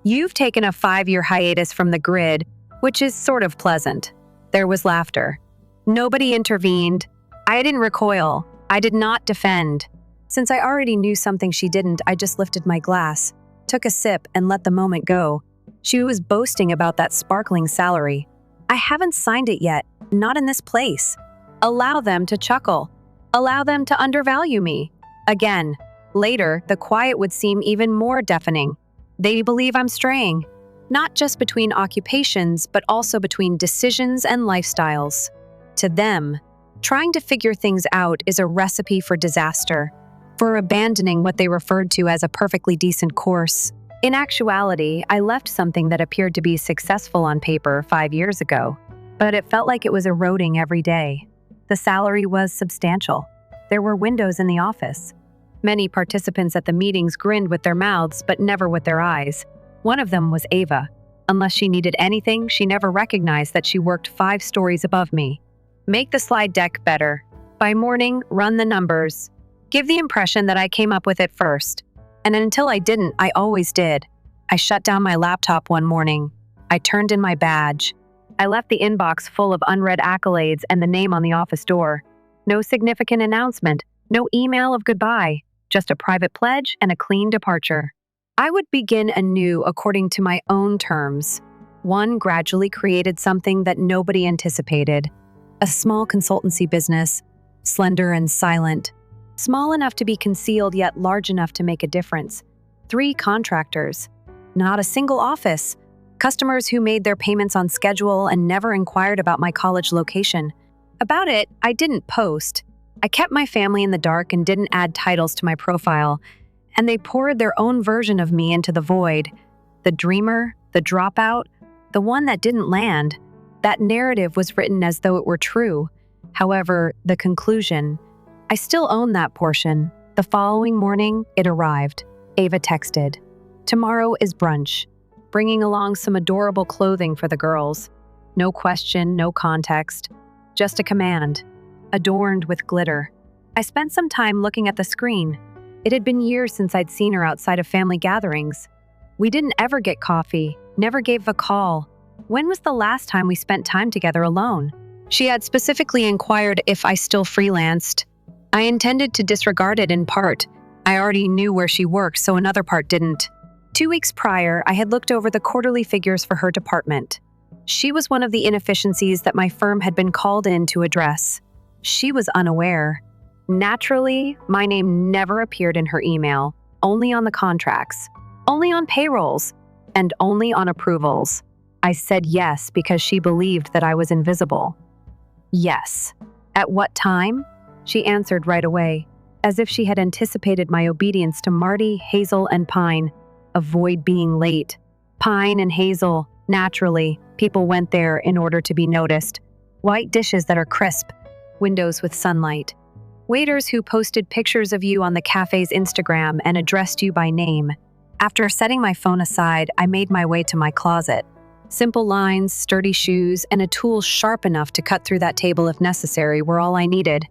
You've taken a 5-year hiatus from the grid, which is sort of pleasant. There was laughter. Nobody intervened. I didn't recoil. I did not defend. Since I already knew something she didn't, I just lifted my glass, took a sip, and let the moment go. She was boasting about that sparkling salary. I haven't signed it yet, not in this place. Allow them to chuckle. Allow them to undervalue me. Again, later, the quiet would seem even more deafening. They believe I'm straying, not just between occupations, but also between decisions and lifestyles. To them, trying to figure things out is a recipe for disaster, for abandoning what they referred to as a perfectly decent course. In actuality, I left something that appeared to be successful on paper 5 years ago, but it felt like it was eroding every day. The salary was substantial. There were windows in the office. Many participants at the meetings grinned with their mouths, but never with their eyes. One of them was Ava. Unless she needed anything, she never recognized that she worked 5 stories above me. Make the slide deck better. By morning, run the numbers. Give the impression that I came up with it first. And until I didn't, I always did. I shut down my laptop one morning. I turned in my badge. I left the inbox full of unread accolades and the name on the office door. No significant announcement, no email of goodbye, just a private pledge and a clean departure. I would begin anew according to my own terms. One gradually created something that nobody anticipated. A small consultancy business, slender and silent. Small enough to be concealed, yet large enough to make a difference. 3 contractors. Not a single office. Customers who made their payments on schedule and never inquired about my college location. About it, I didn't post. I kept my family in the dark and didn't add titles to my profile, and they poured their own version of me into the void. The dreamer, the dropout, the one that didn't land. That narrative was written as though it were true. However, the conclusion, I still own that portion. The following morning, it arrived. Ava texted, "Tomorrow is brunch," bringing along some adorable clothing for the girls. No question, no context, just a command, adorned with glitter. I spent some time looking at the screen. It had been years since I'd seen her outside of family gatherings. We didn't ever get coffee, never gave a call. When was the last time we spent time together alone? She had specifically inquired if I still freelanced. I intended to disregard it in part. I already knew where she worked, so another part didn't. 2 weeks prior, I had looked over the quarterly figures for her department. She was one of the inefficiencies that my firm had been called in to address. She was unaware. Naturally, my name never appeared in her email, only on the contracts, only on payrolls, and only on approvals. I said yes because she believed that I was invisible. Yes. At what time? She answered right away, as if she had anticipated my obedience to Marty, Hazel, and Pine. Avoid being late. Pine and Hazel, naturally, people went there in order to be noticed. White dishes that are crisp, windows with sunlight. Waiters who posted pictures of you on the cafe's Instagram and addressed you by name. After setting my phone aside, I made my way to my closet. Simple lines, sturdy shoes, and a tool sharp enough to cut through that table if necessary were all I needed.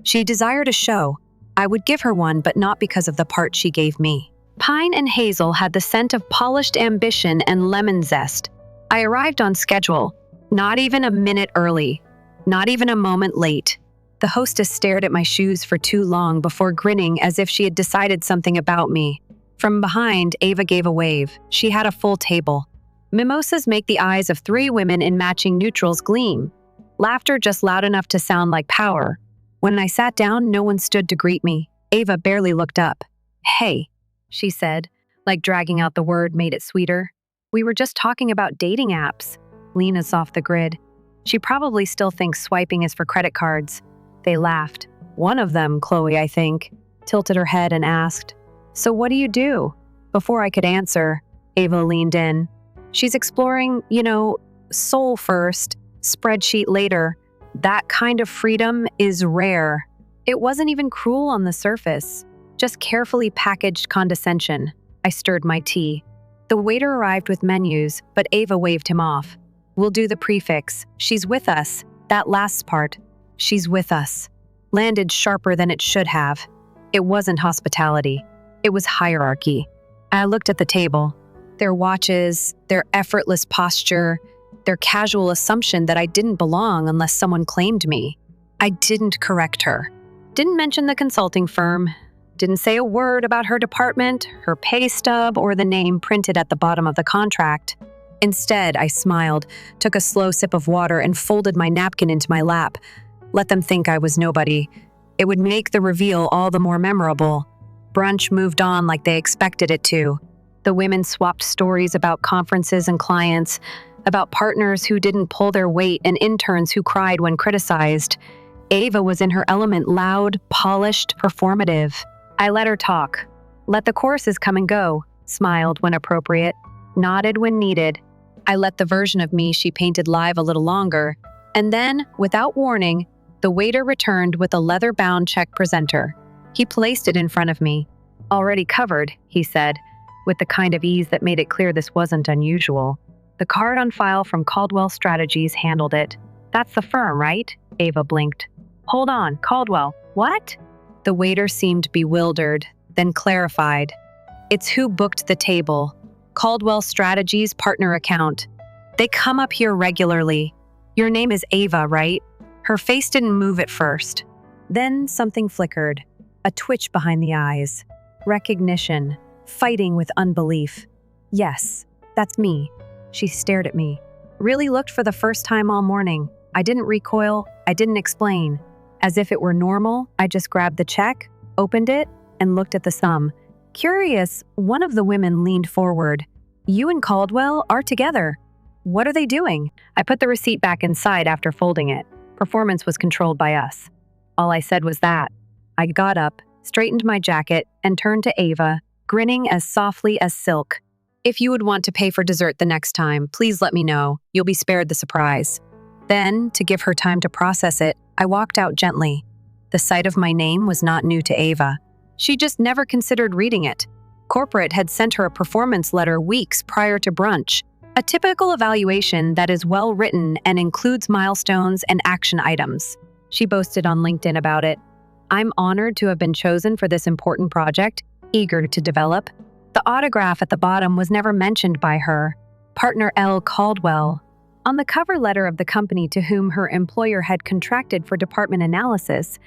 She desired a show. I would give her one, but not because of the part she gave me. Pine and Hazel had the scent of polished ambition and lemon zest. I arrived on schedule, not even a minute early, not even a moment late. The hostess stared at my shoes for too long before grinning as if she had decided something about me. From behind, Ava gave a wave. She had a full table. Mimosas make the eyes of 3 women in matching neutrals gleam. Laughter just loud enough to sound like power. When I sat down, no one stood to greet me. Ava barely looked up. "Hey," she said, like dragging out the word made it sweeter. "We were just talking about dating apps." Lena's off the grid. She probably still thinks swiping is for credit cards. They laughed. One of them, Chloe, I think, tilted her head and asked, "So what do you do?" Before I could answer, Ava leaned in. "She's exploring, soul first, spreadsheet later. That kind of freedom is rare." It wasn't even cruel on the surface, just carefully packaged condescension. I stirred my tea. The waiter arrived with menus, but Ava waved him off. We'll do the prefix. She's with us. That last part. She's with us. Landed sharper than it should have. It wasn't hospitality. It was hierarchy. I looked at the table. Their watches, their effortless posture, their casual assumption that I didn't belong unless someone claimed me. I didn't correct her. Didn't mention the consulting firm. Didn't say a word about her department, her pay stub, or the name printed at the bottom of the contract. Instead, I smiled, took a slow sip of water, and folded my napkin into my lap. Let them think I was nobody. It would make the reveal all the more memorable. Brunch moved on like they expected it to. The women swapped stories about conferences and clients, about partners who didn't pull their weight and interns who cried when criticized. Ava was in her element, loud, polished, performative. I let her talk. Let the choruses come and go, smiled when appropriate, nodded when needed. I let the version of me she painted live a little longer, and then, without warning, the waiter returned with a leather-bound check presenter. He placed it in front of me. Already covered, he said, with the kind of ease that made it clear this wasn't unusual. The card on file from Caldwell Strategies handled it. That's the firm, right? Ava blinked. Hold on, Caldwell. What? The waiter seemed bewildered, then clarified. It's who booked the table. Caldwell Strategies partner account. They come up here regularly. Your name is Ava, right? Her face didn't move at first. Then something flickered. A twitch behind the eyes. Recognition. Fighting with unbelief. Yes, that's me. She stared at me. Really looked for the first time all morning. I didn't recoil. I didn't explain. As if it were normal, I just grabbed the check, opened it, and looked at the sum. Curious, one of the women leaned forward. You and Caldwell are together. What are they doing? I put the receipt back inside after folding it. Performance was controlled by us. All I said was that. I got up, straightened my jacket, and turned to Ava, grinning as softly as silk. If you would want to pay for dessert the next time, please let me know. You'll be spared the surprise. Then, to give her time to process it, I walked out gently. The sight of my name was not new to Ava. She just never considered reading it. Corporate had sent her a performance letter weeks prior to brunch, a typical evaluation that is well written and includes milestones and action items. She boasted on LinkedIn about it. I'm honored to have been chosen for this important project, eager to develop. The autograph at the bottom was never mentioned by her. Partner L. Caldwell. On the cover letter of the company to whom her employer had contracted for department analysis,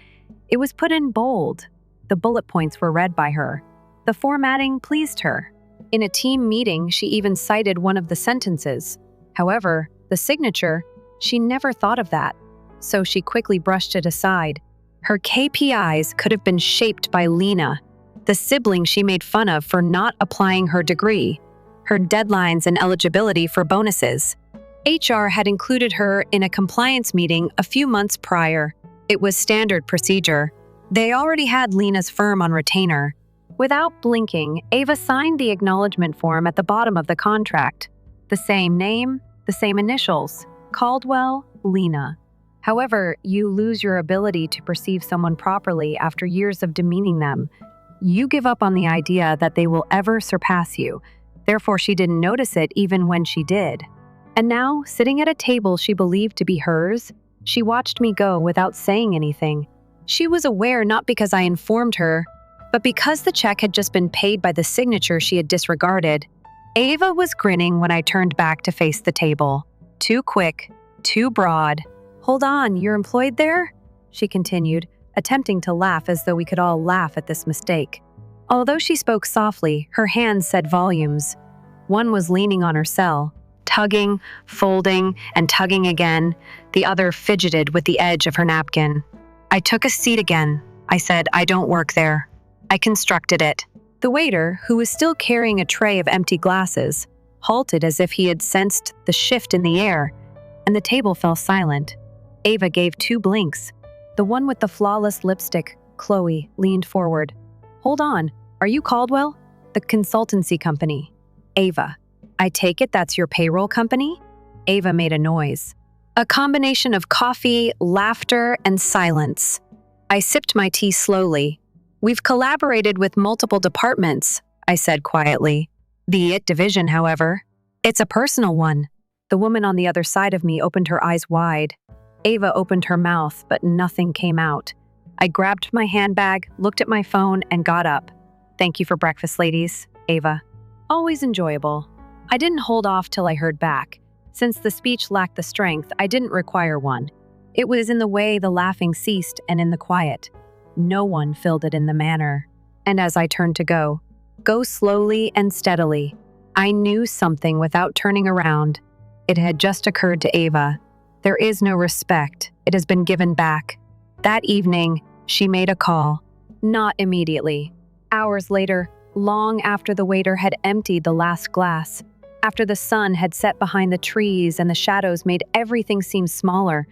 it was put in bold. The bullet points were read by her. The formatting pleased her. In a team meeting, she even cited one of the sentences. However, the signature, she never thought of that, so she quickly brushed it aside. Her KPIs could have been shaped by Lena, the sibling she made fun of for not applying her degree, her deadlines and eligibility for bonuses. HR had included her in a compliance meeting a few months prior. It was standard procedure. They already had Lena's firm on retainer. Without blinking, Ava signed the acknowledgement form at the bottom of the contract. The same name, the same initials, Caldwell, Lena. However, you lose your ability to perceive someone properly after years of demeaning them. You give up on the idea that they will ever surpass you. Therefore, she didn't notice it even when she did. And now, sitting at a table she believed to be hers, she watched me go without saying anything. She was aware not because I informed her, but because the check had just been paid by the signature she had disregarded. Ava was grinning when I turned back to face the table. Too quick, too broad. Hold on, you're employed there? She continued, attempting to laugh as though we could all laugh at this mistake. Although she spoke softly, her hands said volumes. One was leaning on her cell, tugging, folding, and tugging again. The other fidgeted with the edge of her napkin. I took a seat again. I said, I don't work there. I constructed it. The waiter, who was still carrying a tray of empty glasses, halted as if he had sensed the shift in the air, and the table fell silent. Ava gave 2 blinks. The one with the flawless lipstick, Chloe, leaned forward. Hold on, are you Caldwell? The consultancy company. Ava. I take it that's your payroll company? Ava made a noise. A combination of coffee, laughter, and silence. I sipped my tea slowly. We've collaborated with multiple departments, I said quietly. The it division, however, it's a personal one. The woman on the other side of me opened her eyes wide. Ava opened her mouth, but nothing came out. I grabbed my handbag, looked at my phone, and got up. Thank you for breakfast, ladies. Ava. Always enjoyable. I didn't hold off till I heard back. Since the speech lacked the strength, I didn't require one. It was in the way the laughing ceased and in the quiet. No one filled it in the manner. And as I turned to go slowly and steadily, I knew something without turning around. It had just occurred to Ava. There is no respect. It has been given back. That evening, she made a call. Not immediately. Hours later, long after the waiter had emptied the last glass, after the sun had set behind the trees and the shadows made everything seem smaller,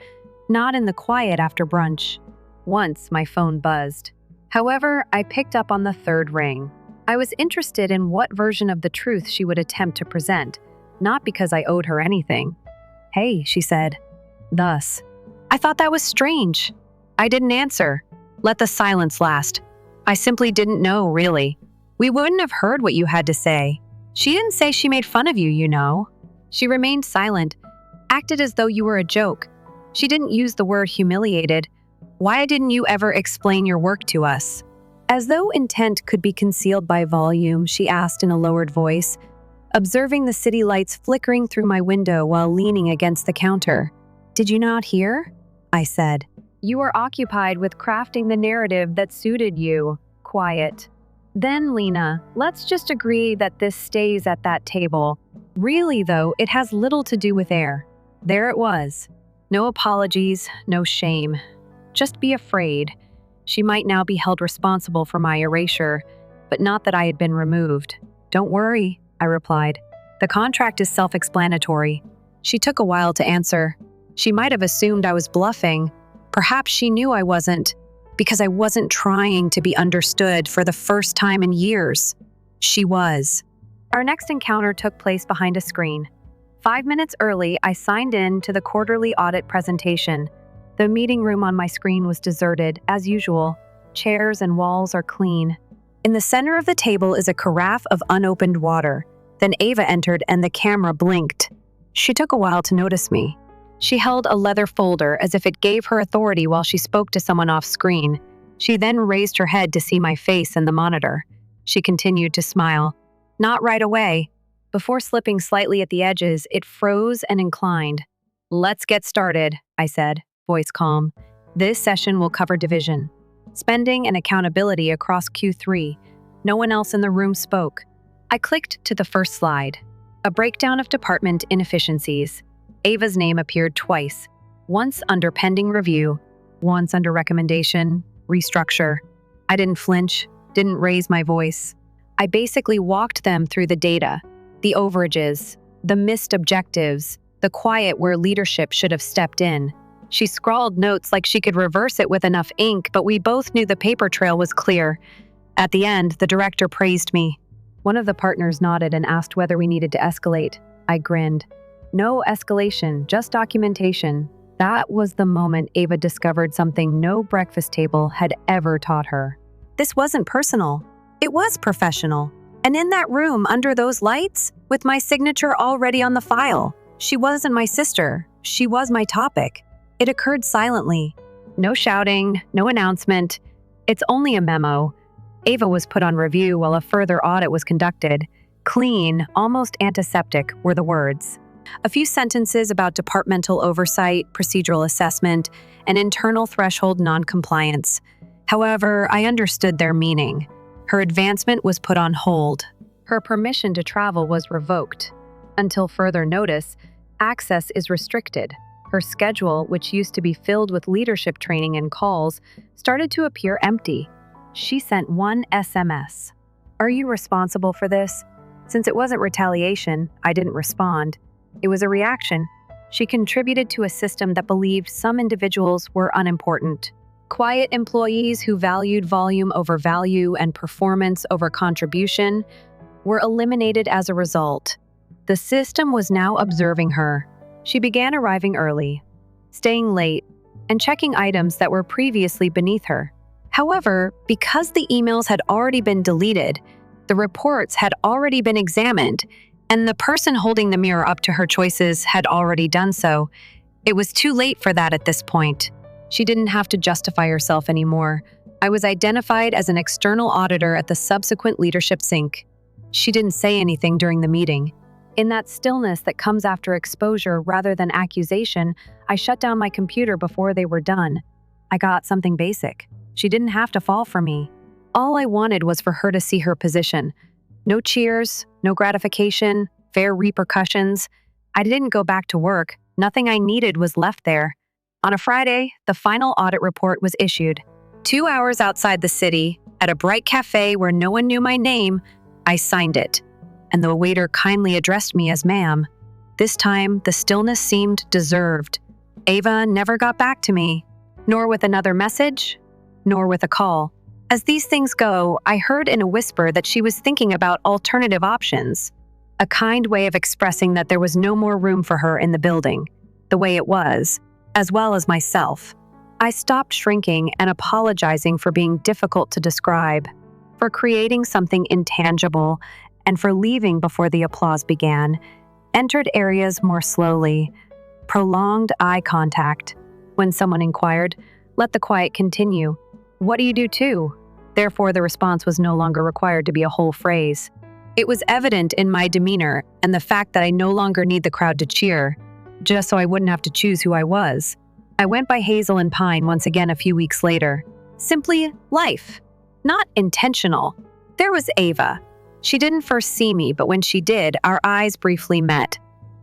not in the quiet after brunch. Once my phone buzzed. However, I picked up on the third ring. I was interested in what version of the truth she would attempt to present, not because I owed her anything. Hey, she said. Thus. I thought that was strange. I didn't answer. Let the silence last. I simply didn't know, really. We wouldn't have heard what you had to say. She didn't say she made fun of you, you know. She remained silent, acted as though you were a joke. She didn't use the word humiliated. Why didn't you ever explain your work to us? As though intent could be concealed by volume, she asked in a lowered voice, observing the city lights flickering through my window while leaning against the counter. Did you not hear? I said. You were occupied with crafting the narrative that suited you. Quiet. Then, Lena, let's just agree that this stays at that table. Really, though, it has little to do with air. There it was. No apologies, no shame. Just be afraid. She might now be held responsible for my erasure, but not that I had been removed. Don't worry, I replied. The contract is self-explanatory. She took a while to answer. She might have assumed I was bluffing. Perhaps she knew I wasn't, because I wasn't trying to be understood for the first time in years. She was. Our next encounter took place behind a screen. 5 minutes early, I signed in to the quarterly audit presentation. The meeting room on my screen was deserted, as usual. Chairs and walls are clean. In the center of the table is a carafe of unopened water. Then Ava entered and the camera blinked. She took a while to notice me. She held a leather folder as if it gave her authority while she spoke to someone off screen. She then raised her head to see my face in the monitor. She continued to smile. Not right away. Before slipping slightly at the edges, it froze and inclined. Let's get started, I said, voice calm. This session will cover division, spending, and accountability across Q3. No one else in the room spoke. I clicked to the first slide. A breakdown of department inefficiencies. Ava's name appeared twice, once under pending review, once under recommendation, restructure. I didn't flinch, didn't raise my voice. I basically walked them through the data, the overages, the missed objectives, the quiet where leadership should have stepped in. She scrawled notes like she could reverse it with enough ink, but we both knew the paper trail was clear. At the end, the director praised me. One of the partners nodded and asked whether we needed to escalate. I grinned. No escalation, just documentation. That was the moment Ava discovered something no breakfast table had ever taught her. This wasn't personal. It was professional. And in that room, under those lights, with my signature already on the file, she wasn't my sister. She was my topic. It occurred silently. No shouting, no announcement. It's only a memo. Ava was put on review while a further audit was conducted. Clean, almost antiseptic, were the words. A few sentences about departmental oversight, procedural assessment, and internal threshold noncompliance. However, I understood their meaning. Her advancement was put on hold. Her permission to travel was revoked. Until further notice, access is restricted. Her schedule, which used to be filled with leadership training and calls, started to appear empty. She sent one SMS. Are you responsible for this? Since it wasn't retaliation, I didn't respond. It was a reaction. She contributed to a system that believed some individuals were unimportant. Quiet employees who valued volume over value and performance over contribution were eliminated as a result. The system was now observing her. She began arriving early, staying late, and checking items that were previously beneath her. However, because the emails had already been deleted, The reports had already been examined, and the person holding the mirror up to her choices had already done so. It was too late for that at this point. She didn't have to justify herself anymore. I was identified as an external auditor at the subsequent leadership sync. She didn't say anything during the meeting. In that stillness that comes after exposure rather than accusation, I shut down my computer before they were done. I got something basic. She didn't have to fall for me. All I wanted was for her to see her position. No cheers, no gratification, fair repercussions. I didn't go back to work. Nothing I needed was left there. On a Friday, the final audit report was issued. 2 hours outside the city, at a bright cafe where no one knew my name, I signed it, and the waiter kindly addressed me as ma'am. This time, the stillness seemed deserved. Ava never got back to me, nor with another message, nor with a call. As these things go, I heard in a whisper that she was thinking about alternative options, a kind way of expressing that there was no more room for her in the building, the way it was, as well as myself. I stopped shrinking and apologizing for being difficult to describe, for creating something intangible, and for leaving before the applause began. Entered areas more slowly. Prolonged eye contact. When someone inquired, let the quiet continue. What do you do too? Therefore, the response was no longer required to be a whole phrase. It was evident in my demeanor and the fact that I no longer need the crowd to cheer, just so I wouldn't have to choose who I was. I went by Hazel and Pine once again a few weeks later. Simply life. Not intentional. There was Ava. She didn't first see me, but when she did, our eyes briefly met.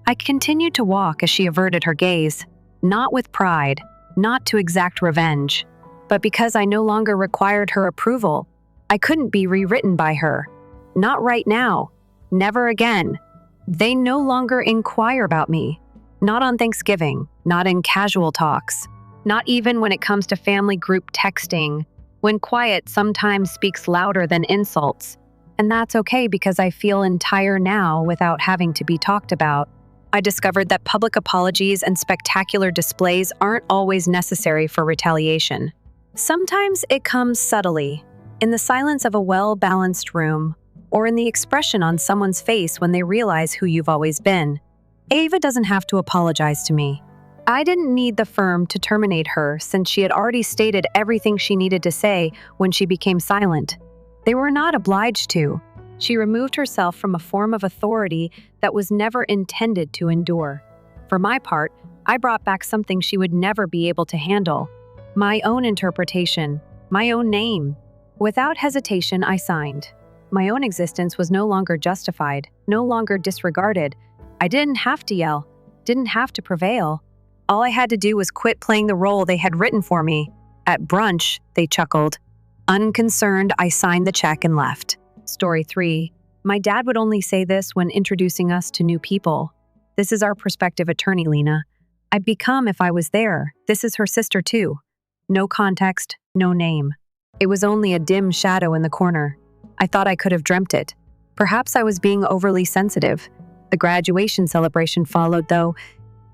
I continued to walk as she averted her gaze, not with pride, not to exact revenge, but because I no longer required her approval. I couldn't be rewritten by her. Not right now. Never again. They no longer inquire about me. Not on Thanksgiving, not in casual talks, not even when it comes to family group texting, when quiet sometimes speaks louder than insults. And that's okay because I feel entire now without having to be talked about. I discovered that public apologies and spectacular displays aren't always necessary for retaliation. Sometimes it comes subtly, in the silence of a well-balanced room, or in the expression on someone's face when they realize who you've always been. Ava doesn't have to apologize to me. I didn't need the firm to terminate her since she had already stated everything she needed to say when she became silent. They were not obliged to. She removed herself from a form of authority that was never intended to endure. For my part, I brought back something she would never be able to handle. My own interpretation, my own name. Without hesitation, I signed. My own existence was no longer justified, no longer disregarded. I didn't have to yell, didn't have to prevail. All I had to do was quit playing the role they had written for me. At brunch, they chuckled. Unconcerned, I signed the check and left. Story 3. My dad would only say this when introducing us to new people. This is our prospective attorney, Lena. I'd become if I was there. This is her sister, too. No context, no name. It was only a dim shadow in the corner. I thought I could have dreamt it. Perhaps I was being overly sensitive. The graduation celebration followed, though.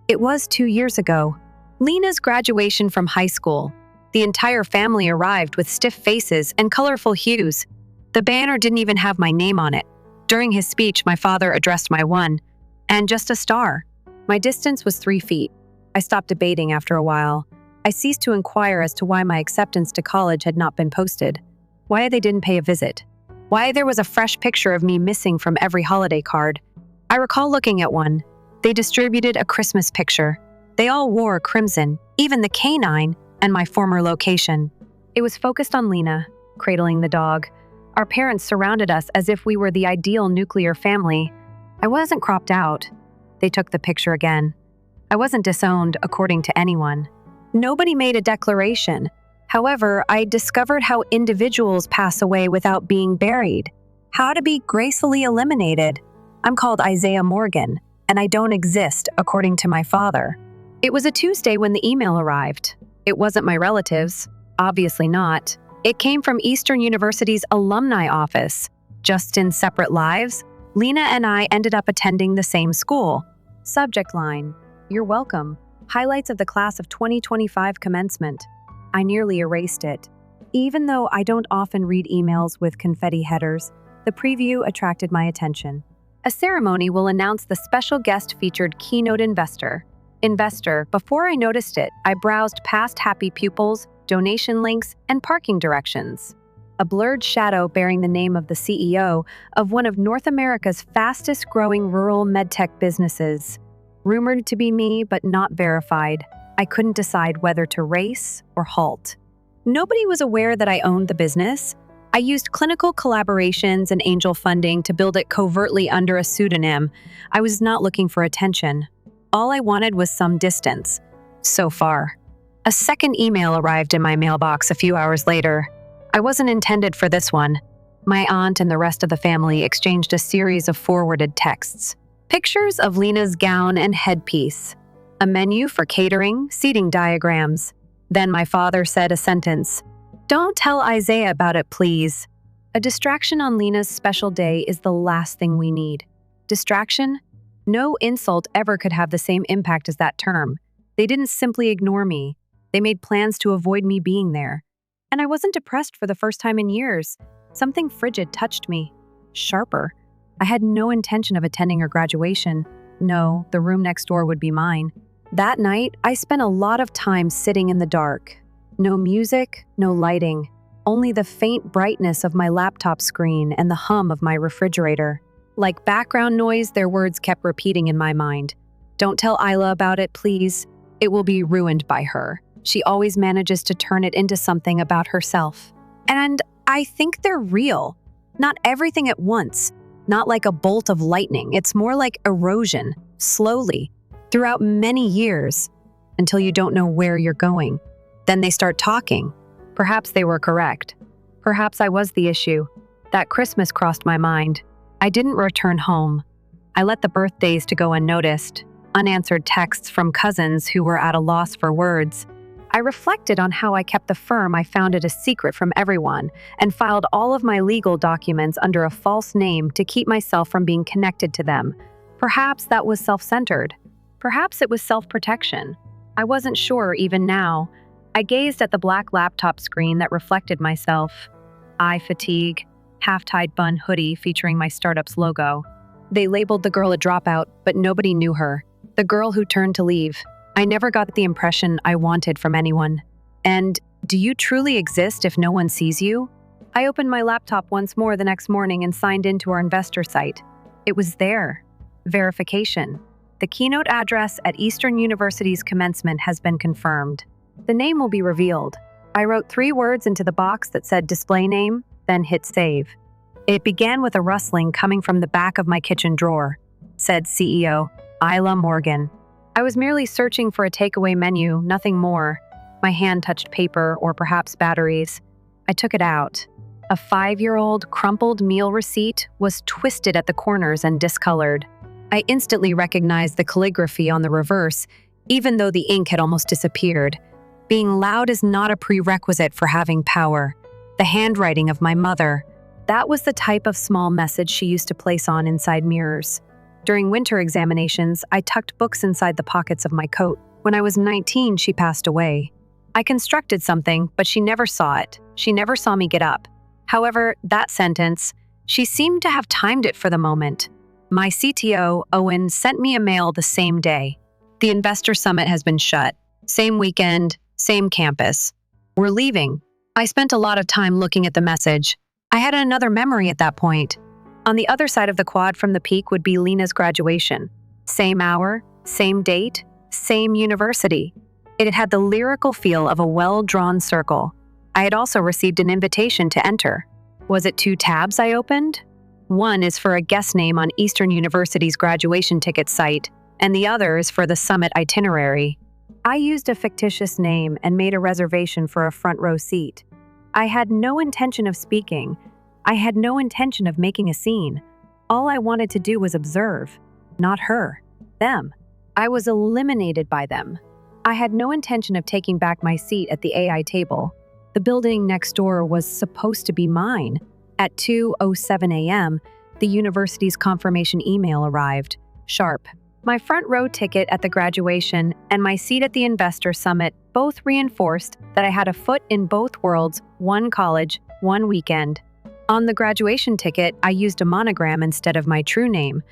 It was 2 years ago. Lena's graduation from high school. The entire family arrived with stiff faces and colorful hues. The banner didn't even have my name on it. During his speech, my father addressed my one, and just a star. My distance was 3 feet. I stopped debating after a while. I ceased to inquire as to why my acceptance to college had not been posted. Why they didn't pay a visit. Why there was a fresh picture of me missing from every holiday card. I recall looking at one. They distributed a Christmas picture. They all wore crimson, even the canine, and my former location. It was focused on Lena, cradling the dog. Our parents surrounded us as if we were the ideal nuclear family. I wasn't cropped out. They took the picture again. I wasn't disowned according to anyone. Nobody made a declaration. However, I discovered how individuals pass away without being buried. How to be gracefully eliminated. I'm called Isaiah Morgan, and I don't exist according to my father. It was a Tuesday when the email arrived. It wasn't my relatives. Obviously not. It came from Eastern University's alumni office. Just in separate lives, Lena and I ended up attending the same school. Subject line, "You're welcome. Highlights of the class of 2025 commencement." I nearly erased it. Even though I don't often read emails with confetti headers, The preview attracted my attention. A ceremony will announce the special guest featured keynote investor. Before I noticed it, I browsed past happy pupils, donation links, and parking directions. A blurred shadow bearing the name of the CEO of one of North America's fastest-growing rural medtech businesses. Rumored to be me, but not verified. I couldn't decide whether to race or halt. Nobody was aware that I owned the business. I used clinical collaborations and angel funding to build it covertly under a pseudonym. I was not looking for attention. All I wanted was some distance. So far. A second email arrived in my mailbox a few hours later. I wasn't intended for this one. My aunt and the rest of the family exchanged a series of forwarded texts. Pictures of Lena's gown and headpiece. A menu for catering, seating diagrams. Then my father said a sentence. "Don't tell Isaiah about it, please." A distraction on Lena's special day is the last thing we need. Distraction? No insult ever could have the same impact as that term. They didn't simply ignore me. They made plans to avoid me being there. And I wasn't depressed for the first time in years. Something frigid touched me. Sharper. I had no intention of attending her graduation. No, the room next door would be mine. That night, I spent a lot of time sitting in the dark. No music, no lighting. Only the faint brightness of my laptop screen and the hum of my refrigerator. Like background noise, their words kept repeating in my mind. "Don't tell Isla about it, please. It will be ruined by her. She always manages to turn it into something about herself." And I think they're real. Not everything at once. Not like a bolt of lightning. It's more like erosion, slowly, throughout many years, until you don't know where you're going. Then they start talking. Perhaps they were correct. Perhaps I was the issue. That Christmas crossed my mind. I didn't return home. I let the birthdays to go unnoticed. Unanswered texts from cousins who were at a loss for words. I reflected on how I kept the firm I founded a secret from everyone and filed all of my legal documents under a false name to keep myself from being connected to them. Perhaps that was self-centered. Perhaps it was self-protection. I wasn't sure even now. I gazed at the black laptop screen that reflected myself. Eye fatigue, half-tied bun hoodie featuring my startup's logo. They labeled the girl a dropout, but nobody knew her. The girl who turned to leave. I never got the impression I wanted from anyone. And do you truly exist if no one sees you? I opened my laptop once more the next morning and signed into our investor site. It was there. Verification. The keynote address at Eastern University's commencement has been confirmed. The name will be revealed. I wrote 3 words into the box that said display name, then hit save. It began with a rustling coming from the back of my kitchen drawer. Said CEO, Isla Morgan. I was merely searching for a takeaway menu, nothing more. My hand touched paper or perhaps batteries. I took it out. A 5-year-old crumpled meal receipt was twisted at the corners and discolored. I instantly recognized the calligraphy on the reverse, even though the ink had almost disappeared. Being loud is not a prerequisite for having power. The handwriting of my mother. That was the type of small message she used to place on inside mirrors. During winter examinations, I tucked books inside the pockets of my coat. When I was 19, she passed away. I constructed something, but she never saw it. She never saw me get up. However, that sentence, she seemed to have timed it for the moment. My CTO, Owen, sent me a mail the same day. The investor summit has been shut. Same weekend, same campus. We're leaving. I spent a lot of time looking at the message. I had another memory at that point. On the other side of the quad from the peak would be Lena's graduation. Same hour, same date, same university. It had the lyrical feel of a well-drawn circle. I had also received an invitation to enter. Was it 2 tabs I opened? One is for a guest name on Eastern University's graduation ticket site, and the other is for the summit itinerary. I used a fictitious name and made a reservation for a front row seat. I had no intention of speaking. I had no intention of making a scene. All I wanted to do was observe. Not her. Them. I was eliminated by them. I had no intention of taking back my seat at the AI table. The building next door was supposed to be mine. At 2:07 a.m., the university's confirmation email arrived. Sharp. My front row ticket at the graduation and my seat at the investor summit both reinforced that I had a foot in both worlds, one college, one weekend. On the graduation ticket, I used a monogram instead of my true name.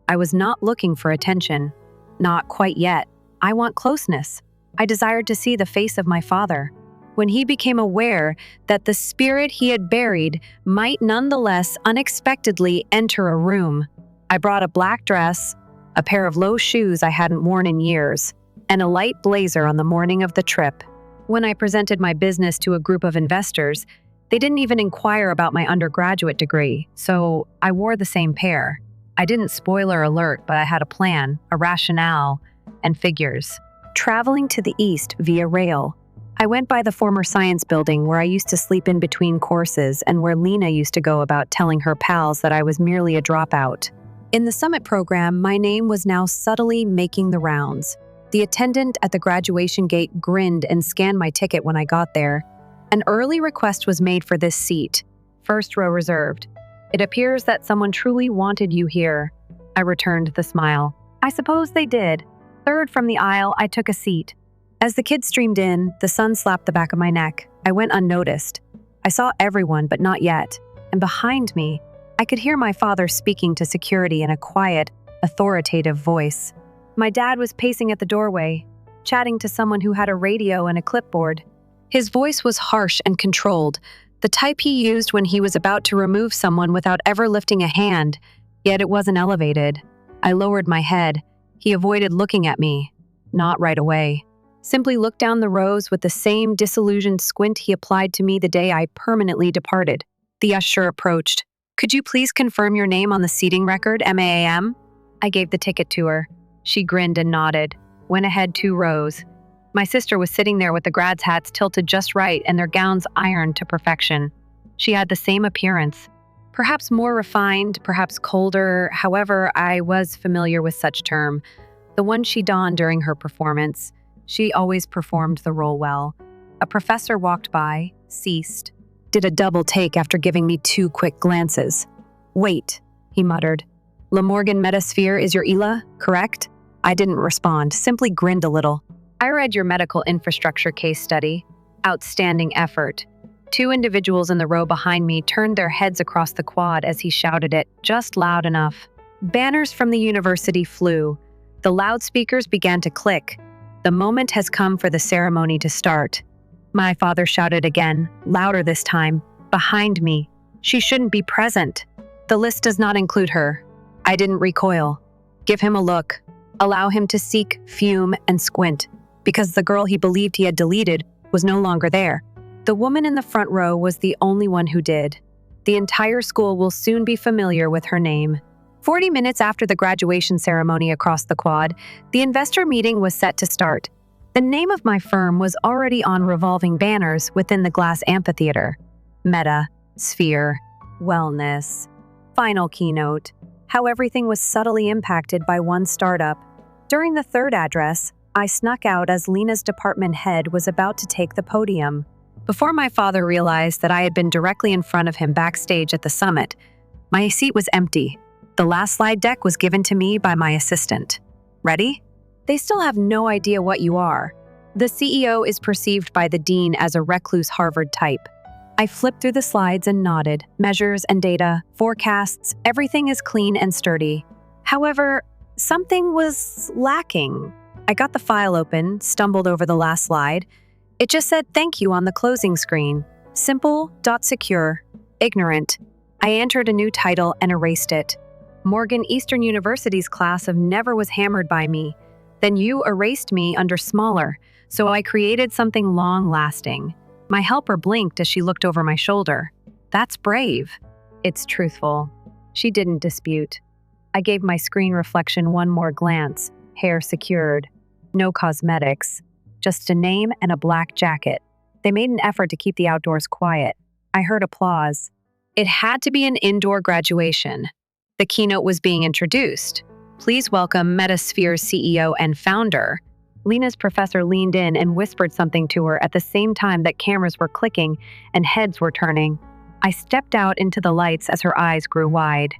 I was not looking for attention. Not quite yet. I want closeness. I desired to see the face of my father. When he became aware that the spirit he had buried might nonetheless unexpectedly enter a room, I brought a black dress, a pair of low shoes I hadn't worn in years, and a light blazer on the morning of the trip. When I presented my business to a group of investors, they didn't even inquire about my undergraduate degree, so I wore the same pair. I didn't spoiler alert, but I had a plan, a rationale, and figures. Traveling to the east via rail, I went by the former science building where I used to sleep in between courses and where Lena used to go about telling her pals that I was merely a dropout. In the summit program, my name was now subtly making the rounds. The attendant at the graduation gate grinned and scanned my ticket when I got there. An early request was made for this seat. First row reserved. It appears that someone truly wanted you here. I returned the smile. I suppose they did. Third from the aisle, I took a seat. As the kids streamed in, the sun slapped the back of my neck. I went unnoticed. I saw everyone, but not yet. And behind me, I could hear my father speaking to security in a quiet, authoritative voice. My dad was pacing at the doorway, chatting to someone who had a radio and a clipboard. His voice was harsh and controlled, the type he used when he was about to remove someone without ever lifting a hand, yet it wasn't elevated. I lowered my head. He avoided looking at me. Not right away. Simply looked down the rows with the same disillusioned squint he applied to me the day I permanently departed. The usher approached. Could you please confirm your name on the seating record, MAAM? I gave the ticket to her. She grinned and nodded. Went ahead 2 rows. My sister was sitting there with the grads' hats tilted just right and their gowns ironed to perfection. She had the same appearance. Perhaps more refined, perhaps colder, however, I was familiar with such term. The one she donned during her performance. She always performed the role well. A professor walked by, ceased, did a double take after giving me 2 quick glances. Wait, he muttered. Le Morgan Metasphere is your ELA, correct? I didn't respond, simply grinned a little. I read your medical infrastructure case study. Outstanding effort. 2 individuals in the row behind me turned their heads across the quad as he shouted it, just loud enough. Banners from the university flew. The loudspeakers began to click. The moment has come for the ceremony to start. My father shouted again, louder this time, behind me. She shouldn't be present. The list does not include her. I didn't recoil. Give him a look. Allow him to seek, fume, and squint, because the girl he believed he had deleted was no longer there. The woman in the front row was the only one who did. The entire school will soon be familiar with her name. 40 minutes after the graduation ceremony across the quad, the investor meeting was set to start. The name of my firm was already on revolving banners within the glass amphitheater. Meta, Sphere, Wellness. Final keynote. How everything was subtly impacted by one startup. During the 3rd address, I snuck out as Lena's department head was about to take the podium. Before my father realized that I had been directly in front of him backstage at the summit, my seat was empty. The last slide deck was given to me by my assistant. Ready? They still have no idea what you are. The CEO is perceived by the dean as a recluse Harvard type. I flipped through the slides and nodded. Measures and data, forecasts, everything is clean and sturdy. However, something was lacking. I got the file open, stumbled over the last slide. It just said thank you on the closing screen. Simple, .secure, ignorant. I entered a new title and erased it. Morgan Eastern University's class of never was hammered by me. Then you erased me under smaller, so I created something long-lasting. My helper blinked as she looked over my shoulder. That's brave. It's truthful. She didn't dispute. I gave my screen reflection one more glance, hair secured. No cosmetics. Just a name and a black jacket. They made an effort to keep the outdoors quiet. I heard applause. It had to be an indoor graduation. The keynote was being introduced. Please welcome Metasphere's CEO and founder. Lena's professor leaned in and whispered something to her at the same time that cameras were clicking and heads were turning. I stepped out into the lights as her eyes grew wide.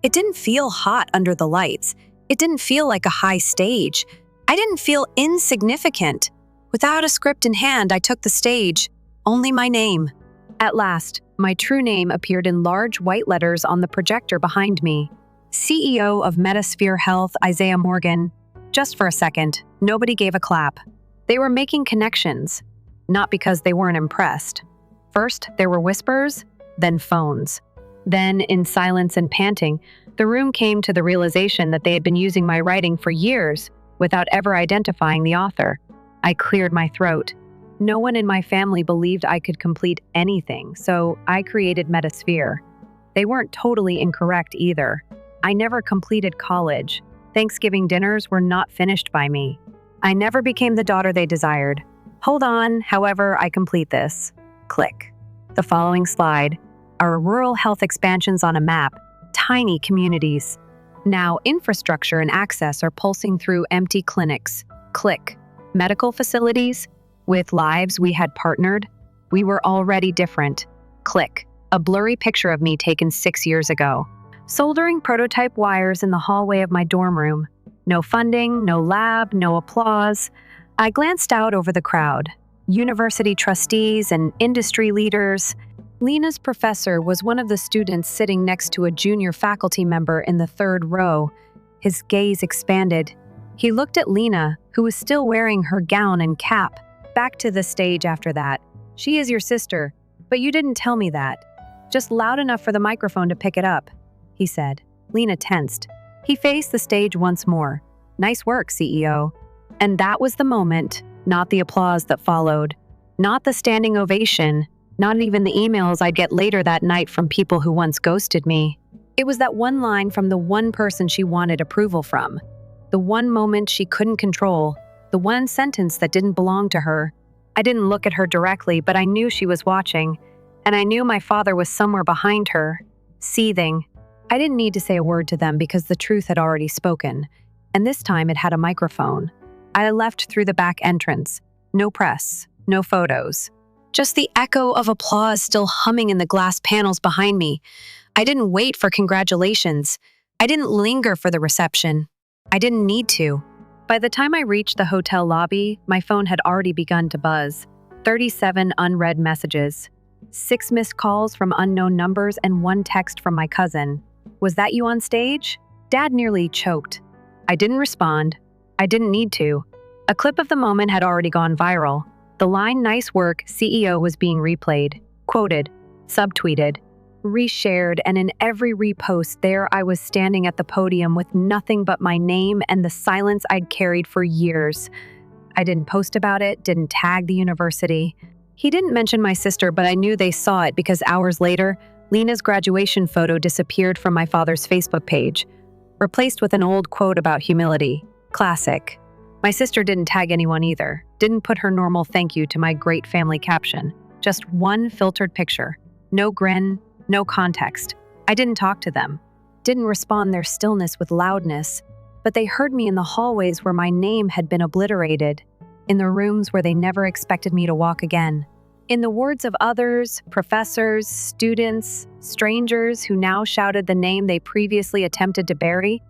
It didn't feel hot under the lights. It didn't feel like a high stage. I didn't feel insignificant. Without a script in hand, I took the stage. Only my name. At last, My true name appeared in large white letters on the projector behind me. CEO of Metasphere Health, Isaiah Morgan. Just for a second, nobody gave a clap. They were making connections, not because they weren't impressed. First, there were whispers, then phones. Then, in silence and panting, the room came to the realization that they had been using my writing for years without ever identifying the author. I cleared my throat. No one in my family believed I could complete anything, so I created Metasphere. They weren't totally incorrect either. I never completed college. Thanksgiving dinners were not finished by me. I never became the daughter they desired. Hold on, however, I complete this. Click. The following slide are rural health expansions on a map, tiny communities. Now, infrastructure and access are pulsing through empty clinics. Click. Medical facilities. With lives we had partnered, we were already different. Click. A blurry picture of me taken 6 years ago. Soldering prototype wires in the hallway of my dorm room. No funding, no lab, no applause. I glanced out over the crowd. University trustees and industry leaders. Lena's professor was one of the students sitting next to a junior faculty member in the third row. His gaze expanded. He looked at Lena, who was still wearing her gown and cap. Back to the stage after that. She is your sister, but you didn't tell me that. Just loud enough for the microphone to pick it up, he said. Lena tensed. He faced the stage once more. Nice work, CEO. And that was the moment, not the applause that followed, not the standing ovation, not even the emails I'd get later that night from people who once ghosted me. It was that one line from the one person she wanted approval from, the one moment she couldn't control, the one sentence that didn't belong to her. I didn't look at her directly, but I knew she was watching, and I knew my father was somewhere behind her, seething. I didn't need to say a word to them because the truth had already spoken, and this time it had a microphone. I left through the back entrance. No press, no photos. Just the echo of applause still humming in the glass panels behind me. I didn't wait for congratulations. I didn't linger for the reception. I didn't need to. By the time I reached the hotel lobby, my phone had already begun to buzz. 37 unread messages. 6 missed calls from unknown numbers and 1 text from my cousin. Was that you on stage? Dad nearly choked. I didn't respond. I didn't need to. A clip of the moment had already gone viral. The line, "Nice work, CEO," was being replayed, quoted, subtweeted, reshared, and in every repost there I was standing at the podium with nothing but my name and the silence I'd carried for years. I didn't post about it, didn't tag the university. He didn't mention my sister, but I knew they saw it because hours later, Lena's graduation photo disappeared from my father's Facebook page, replaced with an old quote about humility. Classic. My sister didn't tag anyone either, didn't put her normal thank you to my great family caption. Just one filtered picture. No grin, no context. I didn't talk to them, didn't respond their stillness with loudness, but they heard me in the hallways where my name had been obliterated, in the rooms where they never expected me to walk again. In the words of others, professors, students, strangers who now shouted the name they previously attempted to bury,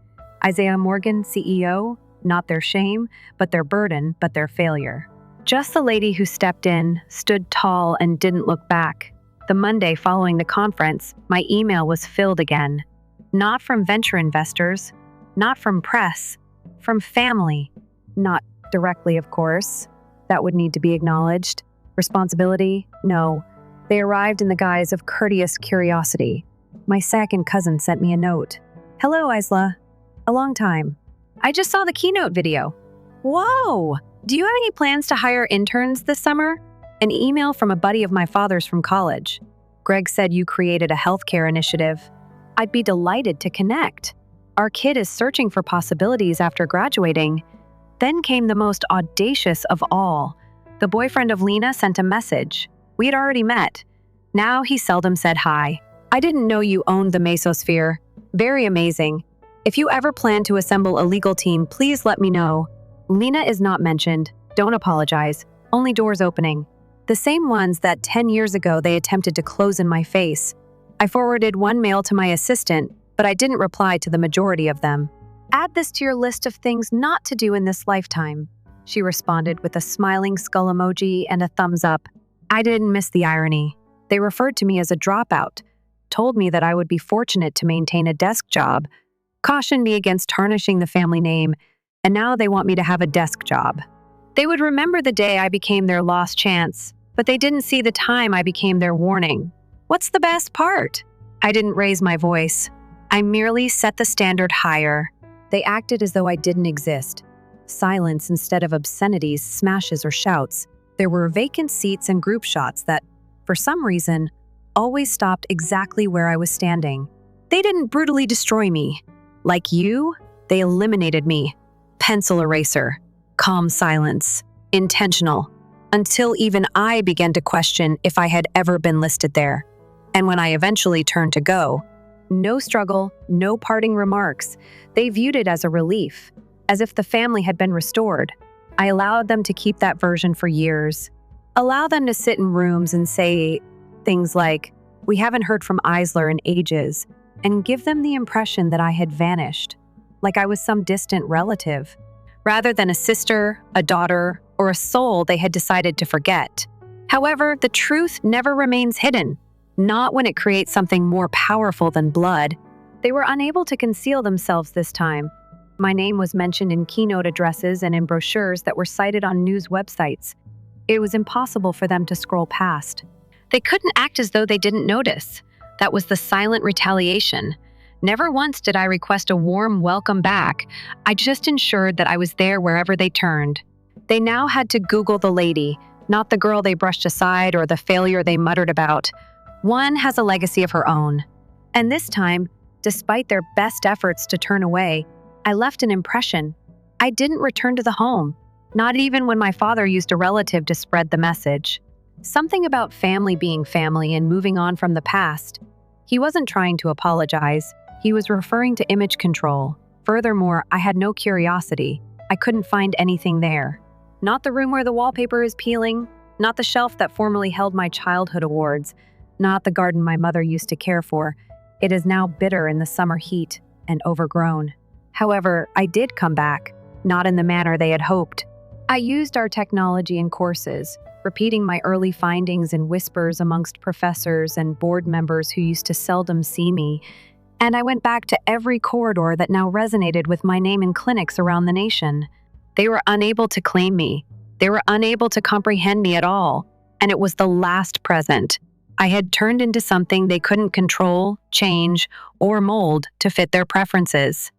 Isaiah Morgan, CEO, not their shame, but their burden, but their failure. Just the lady who stepped in, stood tall, and didn't look back. The Monday following the conference, my email was filled again. Not from venture investors, not from press, from family. Not directly, of course. That would need to be acknowledged. Responsibility? No. They arrived in the guise of courteous curiosity. My second cousin sent me a note. "Hello, Isla. A long time. I just saw the keynote video. Whoa! Do you have any plans to hire interns this summer?" An email from a buddy of my father's from college. "Greg said you created a healthcare initiative. I'd be delighted to connect. Our kid is searching for possibilities after graduating." Then came the most audacious of all. The boyfriend of Lena sent a message. We had already met. Now he seldom said hi. "I didn't know you owned the Mesosphere. Very amazing. If you ever plan to assemble a legal team, please let me know. Lena is not mentioned. Don't apologize. Only doors opening." The same ones that 10 years ago they attempted to close in my face. I forwarded one mail to my assistant, but I didn't reply to the majority of them. "Add this to your list of things not to do in this lifetime," she responded with a smiling skull emoji and a thumbs up. I didn't miss the irony. They referred to me as a dropout, told me that I would be fortunate to maintain a desk job, cautioned me against tarnishing the family name, and now they want me to have a desk job. They would remember the day I became their lost chance, but they didn't see the time I became their warning. What's the best part? I didn't raise my voice. I merely set the standard higher. They acted as though I didn't exist. Silence instead of obscenities, smashes, or shouts. There were vacant seats and group shots that, for some reason, always stopped exactly where I was standing. They didn't brutally destroy me. Like you, they eliminated me. Pencil eraser. Calm silence. Intentional. Until even I began to question if I had ever been listed there. And when I eventually turned to go, no struggle, no parting remarks. They viewed it as a relief, as if the family had been restored. I allowed them to keep that version for years. Allow them to sit in rooms and say things like, "We haven't heard from Eisler in ages," and give them the impression that I had vanished, like I was some distant relative, rather than a sister, a daughter, or a soul they had decided to forget. However, the truth never remains hidden, not when it creates something more powerful than blood. They were unable to conceal themselves this time. My name was mentioned in keynote addresses and in brochures that were cited on news websites. It was impossible for them to scroll past. They couldn't act as though they didn't notice. That was the silent retaliation. Never once did I request a warm welcome back. I just ensured that I was there wherever they turned. They now had to Google the lady, not the girl they brushed aside or the failure they muttered about. One has a legacy of her own. And this time, despite their best efforts to turn away, I left an impression. I didn't return to the home, not even when my father used a relative to spread the message. Something about family being family and moving on from the past. He wasn't trying to apologize. He was referring to image control. Furthermore, I had no curiosity. I couldn't find anything there. Not the room where the wallpaper is peeling, not the shelf that formerly held my childhood awards, not the garden my mother used to care for. It is now bitter in the summer heat and overgrown. However, I did come back, not in the manner they had hoped. I used our technology in courses, repeating my early findings in whispers amongst professors and board members who used to seldom see me, and I went back to every corridor that now resonated with my name in clinics around the nation. They were unable to claim me. They were unable to comprehend me at all, and it was the last present. I had turned into something they couldn't control, change, or mold to fit their preferences.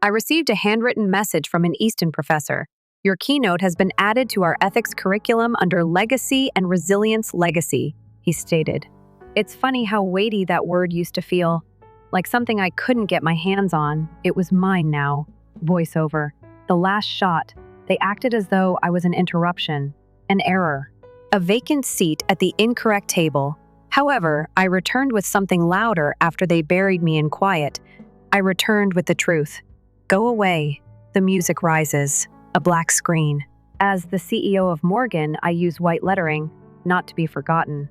I received a handwritten message from an Easton professor. Your keynote has been added to our ethics curriculum under Legacy and Resilience Legacy, he stated. It's funny how weighty that word used to feel, like something I couldn't get my hands on. It was mine now. Voiceover. The last shot. They acted as though I was an interruption, an error, a vacant seat at the incorrect table. However, I returned with something louder after they buried me in quiet. I returned with the truth. Go away. The music rises. A black screen. As the CEO of Morgan, I use white lettering, not to be forgotten.